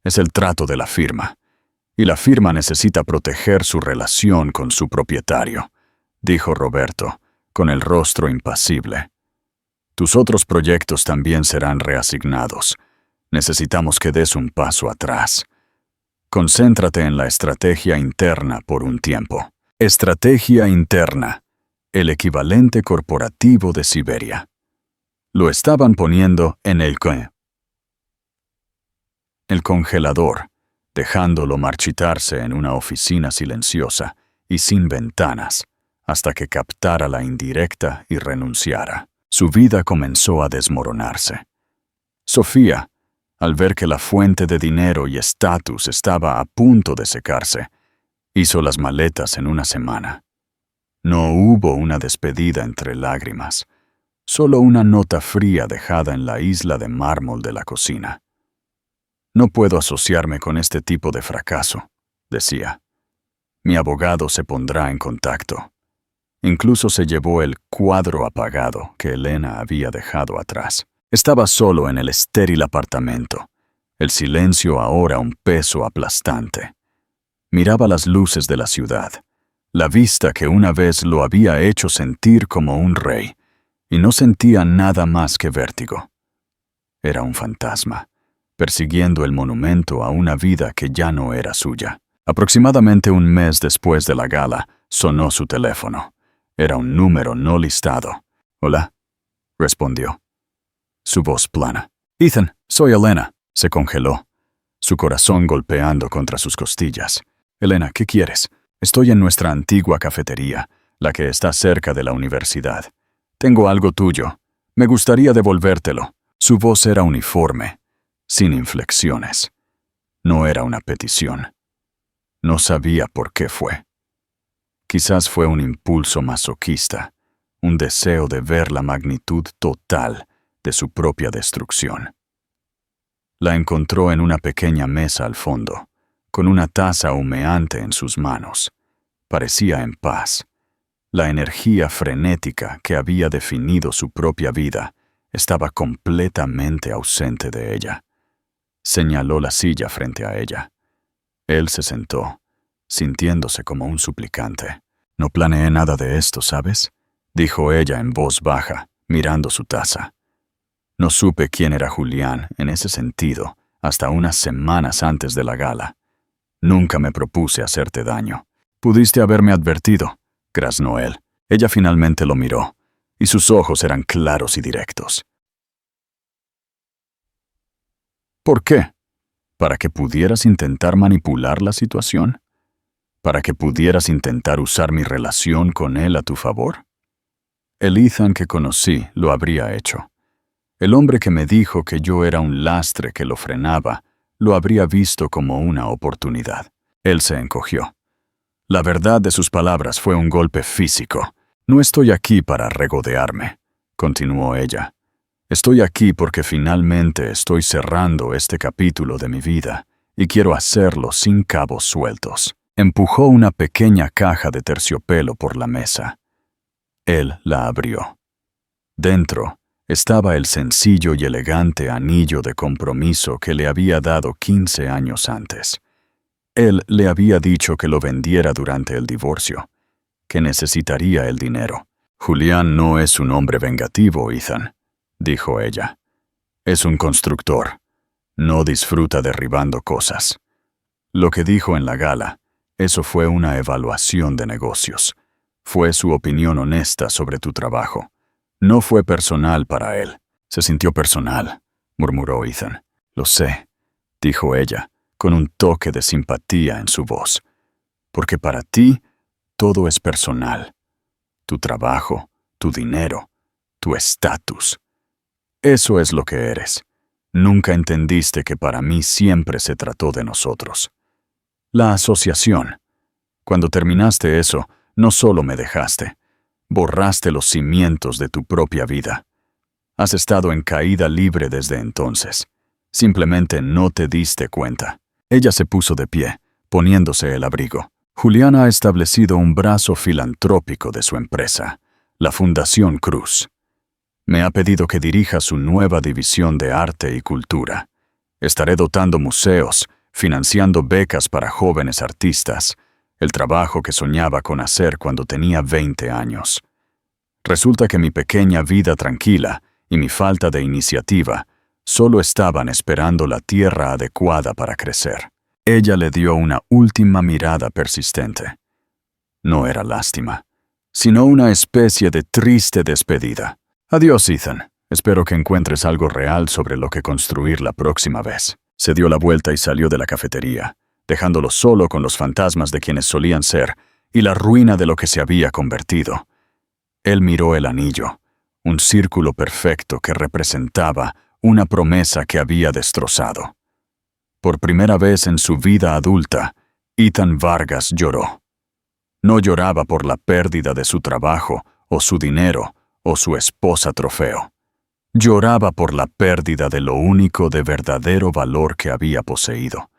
Es el trato de la firma. Y la firma necesita proteger su relación con su propietario», dijo Roberto, con el rostro impasible. «Tus otros proyectos también serán reasignados. Necesitamos que des un paso atrás. Concéntrate en la estrategia interna por un tiempo». Estrategia interna, el equivalente corporativo de Siberia. Lo estaban poniendo en el congelador, dejándolo marchitarse en una oficina silenciosa y sin ventanas, hasta que captara la indirecta y renunciara. Su vida comenzó a desmoronarse. Sofía, al ver que la fuente de dinero y estatus estaba a punto de secarse, hizo las maletas en una semana. No hubo una despedida entre lágrimas, solo una nota fría dejada en la isla de mármol de la cocina. «No puedo asociarme con este tipo de fracaso», decía. «Mi abogado se pondrá en contacto». Incluso se llevó el cuadro apagado que Elena había dejado atrás. Estaba solo en el estéril apartamento, el silencio ahora un peso aplastante. Miraba las luces de la ciudad, la vista que una vez lo había hecho sentir como un rey, y no sentía nada más que vértigo. Era un fantasma, persiguiendo el monumento a una vida que ya no era suya. Aproximadamente un mes después de la gala, sonó su teléfono. Era un número no listado. «Hola», respondió. Su voz plana. «Ethan, soy Elena». Se congeló, su corazón golpeando contra sus costillas. «Elena, ¿qué quieres? Estoy en nuestra antigua cafetería, la que está cerca de la universidad. Tengo algo tuyo. Me gustaría devolvértelo». Su voz era uniforme, sin inflexiones. No era una petición. No sabía por qué fue. Quizás fue un impulso masoquista, un deseo de ver la magnitud total de su propia destrucción. La encontró en una pequeña mesa al fondo, con una taza humeante en sus manos. Parecía en paz. La energía frenética que había definido su propia vida estaba completamente ausente de ella. Señaló la silla frente a ella. Él se sentó, sintiéndose como un suplicante. «No planeé nada de esto, ¿sabes?», dijo ella en voz baja, mirando su taza. «No supe quién era Julián en ese sentido hasta unas semanas antes de la gala. Nunca me propuse hacerte daño. Pudiste haberme advertido», graznó él. Ella finalmente lo miró, y sus ojos eran claros y directos. «¿Por qué? ¿Para que pudieras intentar manipular la situación? ¿Para que pudieras intentar usar mi relación con él a tu favor? El Ethan que conocí lo habría hecho. El hombre que me dijo que yo era un lastre que lo frenaba, lo habría visto como una oportunidad». Él se encogió. La verdad de sus palabras fue un golpe físico. «No estoy aquí para regodearme», continuó ella. «Estoy aquí porque finalmente estoy cerrando este capítulo de mi vida y quiero hacerlo sin cabos sueltos». Empujó una pequeña caja de terciopelo por la mesa. Él la abrió. Dentro estaba el sencillo y elegante anillo de compromiso que le había dado 15 años antes. Él le había dicho que lo vendiera durante el divorcio, que necesitaría el dinero. «Julián no es un hombre vengativo, Ethan», dijo ella. «Es un constructor. No disfruta derribando cosas». Lo que dijo en la gala, eso fue una evaluación de negocios. Fue su opinión honesta sobre tu trabajo. No fue personal para él. «Se sintió personal», murmuró Ethan. «Lo sé», dijo ella, con un toque de simpatía en su voz. «Porque para ti todo es personal. Tu trabajo, tu dinero, tu estatus. Eso es lo que eres. Nunca entendiste que para mí siempre se trató de nosotros. La asociación. Cuando terminaste eso, no solo me dejaste, borraste los cimientos de tu propia vida. Has estado en caída libre desde entonces. Simplemente no te diste cuenta». Ella se puso de pie, poniéndose el abrigo. «Julián ha establecido un brazo filantrópico de su empresa, la Fundación Cruz. Me ha pedido que dirija su nueva división de arte y cultura. Estaré dotando museos, financiando becas para jóvenes artistas, el trabajo que soñaba con hacer cuando tenía 20 años. Resulta que mi pequeña vida tranquila y mi falta de iniciativa solo estaban esperando la tierra adecuada para crecer». Ella le dio una última mirada persistente. No era lástima, sino una especie de triste despedida. «Adiós, Ethan. Espero que encuentres algo real sobre lo que construir la próxima vez». Se dio la vuelta y salió de la cafetería, dejándolo solo con los fantasmas de quienes solían ser y la ruina de lo que se había convertido. Él miró el anillo, un círculo perfecto que representaba una promesa que había destrozado. Por primera vez en su vida adulta, Ethan Vargas lloró. No lloraba por la pérdida de su trabajo, o su dinero, o su esposa trofeo. Lloraba por la pérdida de lo único de verdadero valor que había poseído,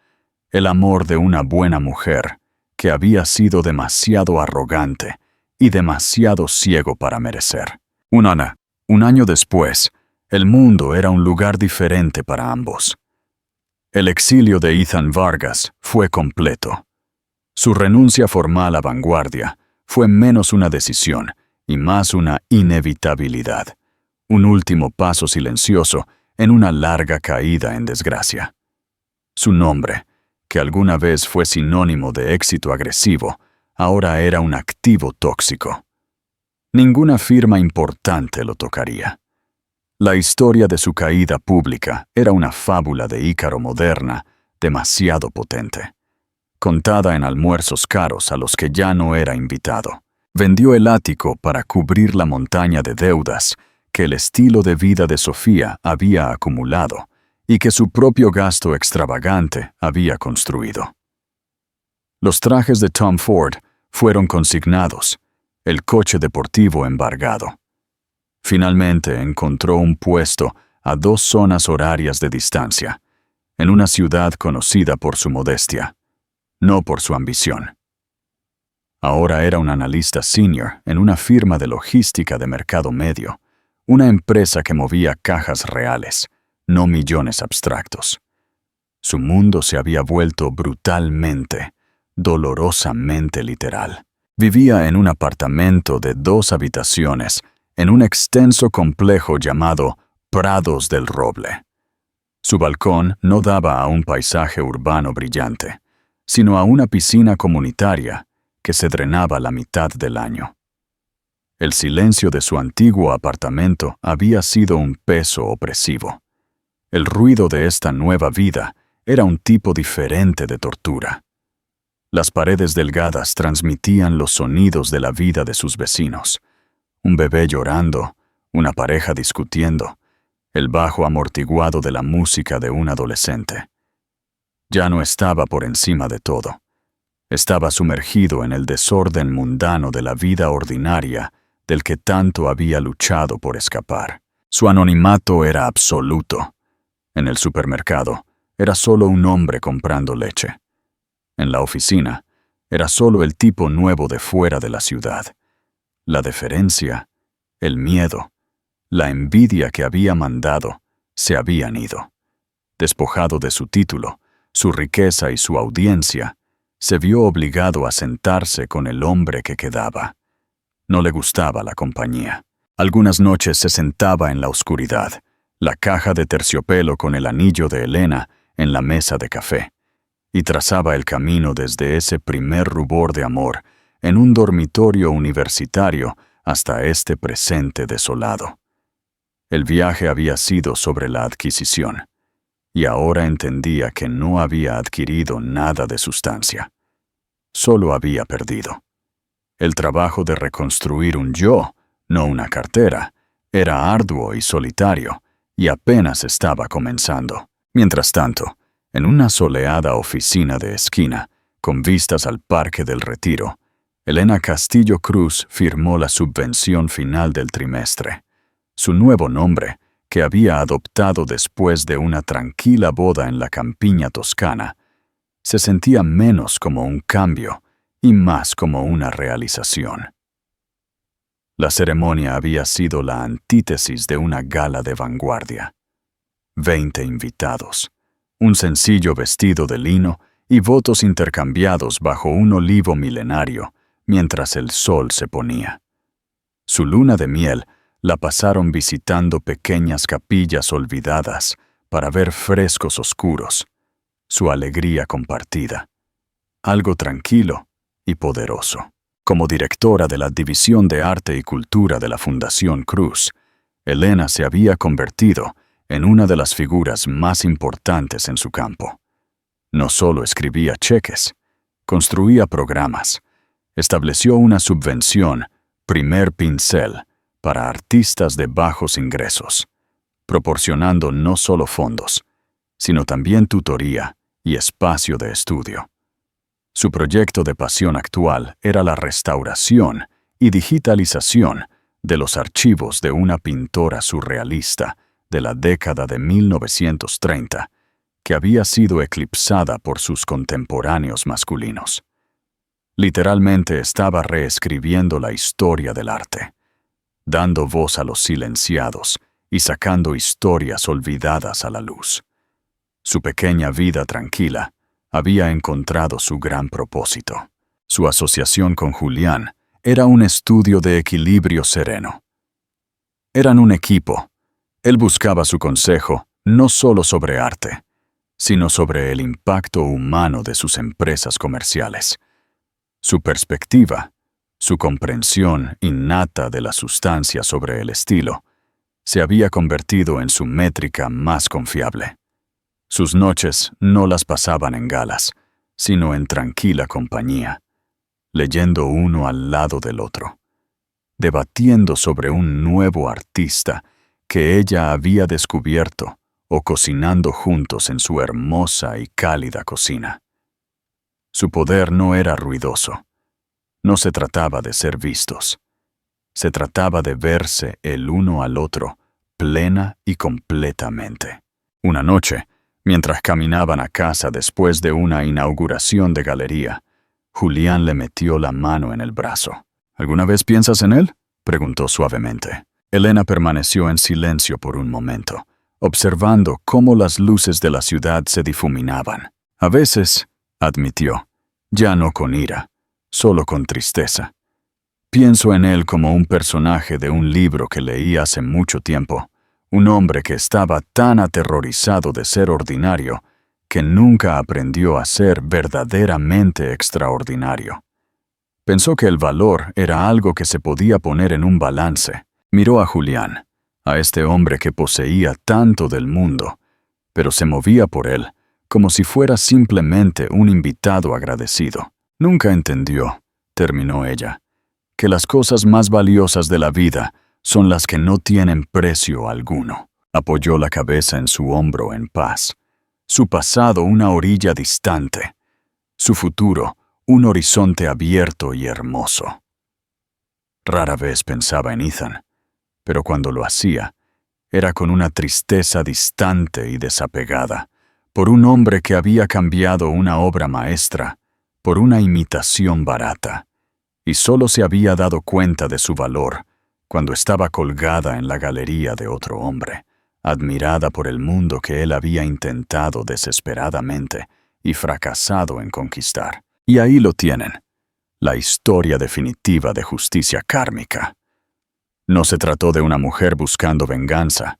el amor de una buena mujer que había sido demasiado arrogante y demasiado ciego para merecer. Un año después, el mundo era un lugar diferente para ambos. El exilio de Ethan Vargas fue completo. Su renuncia formal a Vanguardia fue menos una decisión y más una inevitabilidad, un último paso silencioso en una larga caída en desgracia. Su nombre, que alguna vez fue sinónimo de éxito agresivo, ahora era un activo tóxico. Ninguna firma importante lo tocaría. La historia de su caída pública era una fábula de Ícaro moderna, demasiado potente, contada en almuerzos caros a los que ya no era invitado. Vendió el ático para cubrir la montaña de deudas que el estilo de vida de Sofía había acumulado y que su propio gasto extravagante había construido. Los trajes de Tom Ford fueron consignados, el coche deportivo embargado. Finalmente encontró un puesto a 2 zonas horarias de distancia, en una ciudad conocida por su modestia, no por su ambición. Ahora era un analista senior en una firma de logística de mercado medio, una empresa que movía cajas reales, no millones abstractos. Su mundo se había vuelto brutalmente, dolorosamente literal. Vivía en un apartamento de 2 habitaciones, en un extenso complejo llamado Prados del Roble. Su balcón no daba a un paisaje urbano brillante, sino a una piscina comunitaria que se drenaba la mitad del año. El silencio de su antiguo apartamento había sido un peso opresivo. El ruido de esta nueva vida era un tipo diferente de tortura. Las paredes delgadas transmitían los sonidos de la vida de sus vecinos. Un bebé llorando, una pareja discutiendo, el bajo amortiguado de la música de un adolescente. Ya no estaba por encima de todo. Estaba sumergido en el desorden mundano de la vida ordinaria del que tanto había luchado por escapar. Su anonimato era absoluto. En el supermercado, era solo un hombre comprando leche. En la oficina, era solo el tipo nuevo de fuera de la ciudad. La deferencia, el miedo, la envidia que había mandado, se habían ido. Despojado de su título, su riqueza y su audiencia, se vio obligado a sentarse con el hombre que quedaba. No le gustaba la compañía. Algunas noches se sentaba en la oscuridad, la caja de terciopelo con el anillo de Elena en la mesa de café, y trazaba el camino desde ese primer rubor de amor en un dormitorio universitario hasta este presente desolado. El viaje había sido sobre la adquisición, y ahora entendía que no había adquirido nada de sustancia. Solo había perdido. El trabajo de reconstruir un yo, no una cartera, era arduo y solitario, y apenas estaba comenzando. Mientras tanto, en una soleada oficina de esquina, con vistas al Parque del Retiro, Elena Castillo Cruz firmó la subvención final del trimestre. Su nuevo nombre, que había adoptado después de una tranquila boda en la campiña toscana, se sentía menos como un cambio y más como una realización. La ceremonia había sido la antítesis de una gala de vanguardia. 20 invitados, un sencillo vestido de lino y votos intercambiados bajo un olivo milenario mientras el sol se ponía. Su luna de miel la pasaron visitando pequeñas capillas olvidadas para ver frescos oscuros, su alegría compartida, algo tranquilo y poderoso. Como directora de la División de Arte y Cultura de la Fundación Cruz, Elena se había convertido en una de las figuras más importantes en su campo. No solo escribía cheques, construía programas, estableció una subvención, primer pincel, para artistas de bajos ingresos, proporcionando no solo fondos, sino también tutoría y espacio de estudio. Su proyecto de pasión actual era la restauración y digitalización de los archivos de una pintora surrealista de la década de 1930, que había sido eclipsada por sus contemporáneos masculinos. Literalmente estaba reescribiendo la historia del arte, dando voz a los silenciados y sacando historias olvidadas a la luz. Su pequeña vida tranquila había encontrado su gran propósito. Su asociación con Julián era un estudio de equilibrio sereno. Eran un equipo. Él buscaba su consejo no solo sobre arte, sino sobre el impacto humano de sus empresas comerciales. Su perspectiva, su comprensión innata de la sustancia sobre el estilo, se había convertido en su métrica más confiable. Sus noches no las pasaban en galas, sino en tranquila compañía, leyendo uno al lado del otro, debatiendo sobre un nuevo artista que ella había descubierto o cocinando juntos en su hermosa y cálida cocina. Su poder no era ruidoso, No se trataba de ser vistos. Se trataba de verse el uno al otro, plena y completamente. Una noche, mientras caminaban a casa después de una inauguración de galería, Julián le metió la mano en el brazo. ¿Alguna vez piensas en él?, preguntó suavemente. Elena permaneció en silencio por un momento, observando cómo las luces de la ciudad se difuminaban. A veces, admitió, ya no con ira, solo con tristeza. Pienso en él como un personaje de un libro que leí hace mucho tiempo, un hombre que estaba tan aterrorizado de ser ordinario que nunca aprendió a ser verdaderamente extraordinario. Pensó que el valor era algo que se podía poner en un balance. Miró a Julián, a este hombre que poseía tanto del mundo, pero se movía por él como si fuera simplemente un invitado agradecido. Nunca entendió, terminó ella, que las cosas más valiosas de la vida son las que no tienen precio alguno. Apoyó la cabeza en su hombro en paz. Su pasado una orilla distante. Su futuro un horizonte abierto y hermoso. Rara vez pensaba en Ethan, pero cuando lo hacía, era con una tristeza distante y desapegada, por un hombre que había cambiado una obra maestra por una imitación barata, y solo se había dado cuenta de su valor cuando estaba colgada en la galería de otro hombre, admirada por el mundo que él había intentado desesperadamente y fracasado en conquistar. Y ahí lo tienen, la historia definitiva de justicia kármica. No se trató de una mujer buscando venganza,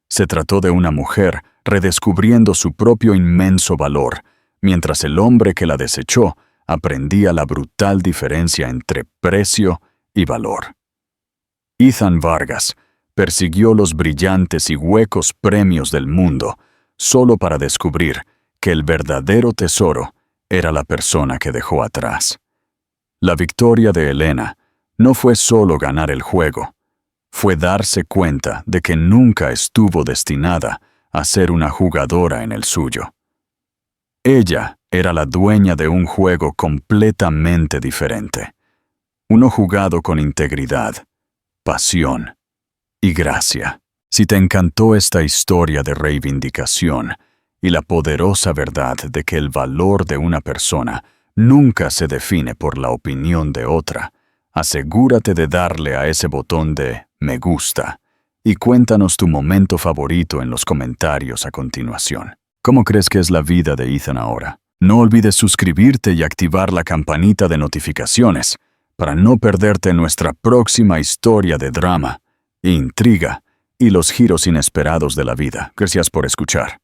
se trató de una mujer redescubriendo su propio inmenso valor, mientras el hombre que la desechó aprendía la brutal diferencia entre precio y valor. Ethan Vargas persiguió los brillantes y huecos premios del mundo solo para descubrir que el verdadero tesoro era la persona que dejó atrás. La victoria de Elena no fue solo ganar el juego, fue darse cuenta de que nunca estuvo destinada a ser una jugadora en el suyo. Ella era la dueña de un juego completamente diferente, uno jugado con integridad, pasión y gracia. Si te encantó esta historia de reivindicación y la poderosa verdad de que el valor de una persona nunca se define por la opinión de otra, asegúrate de darle a ese botón de me gusta y cuéntanos tu momento favorito en los comentarios a continuación. ¿Cómo crees que es la vida de Ethan ahora? No olvides suscribirte y activar la campanita de notificaciones para no perderte nuestra próxima historia de drama, intriga y los giros inesperados de la vida. Gracias por escuchar.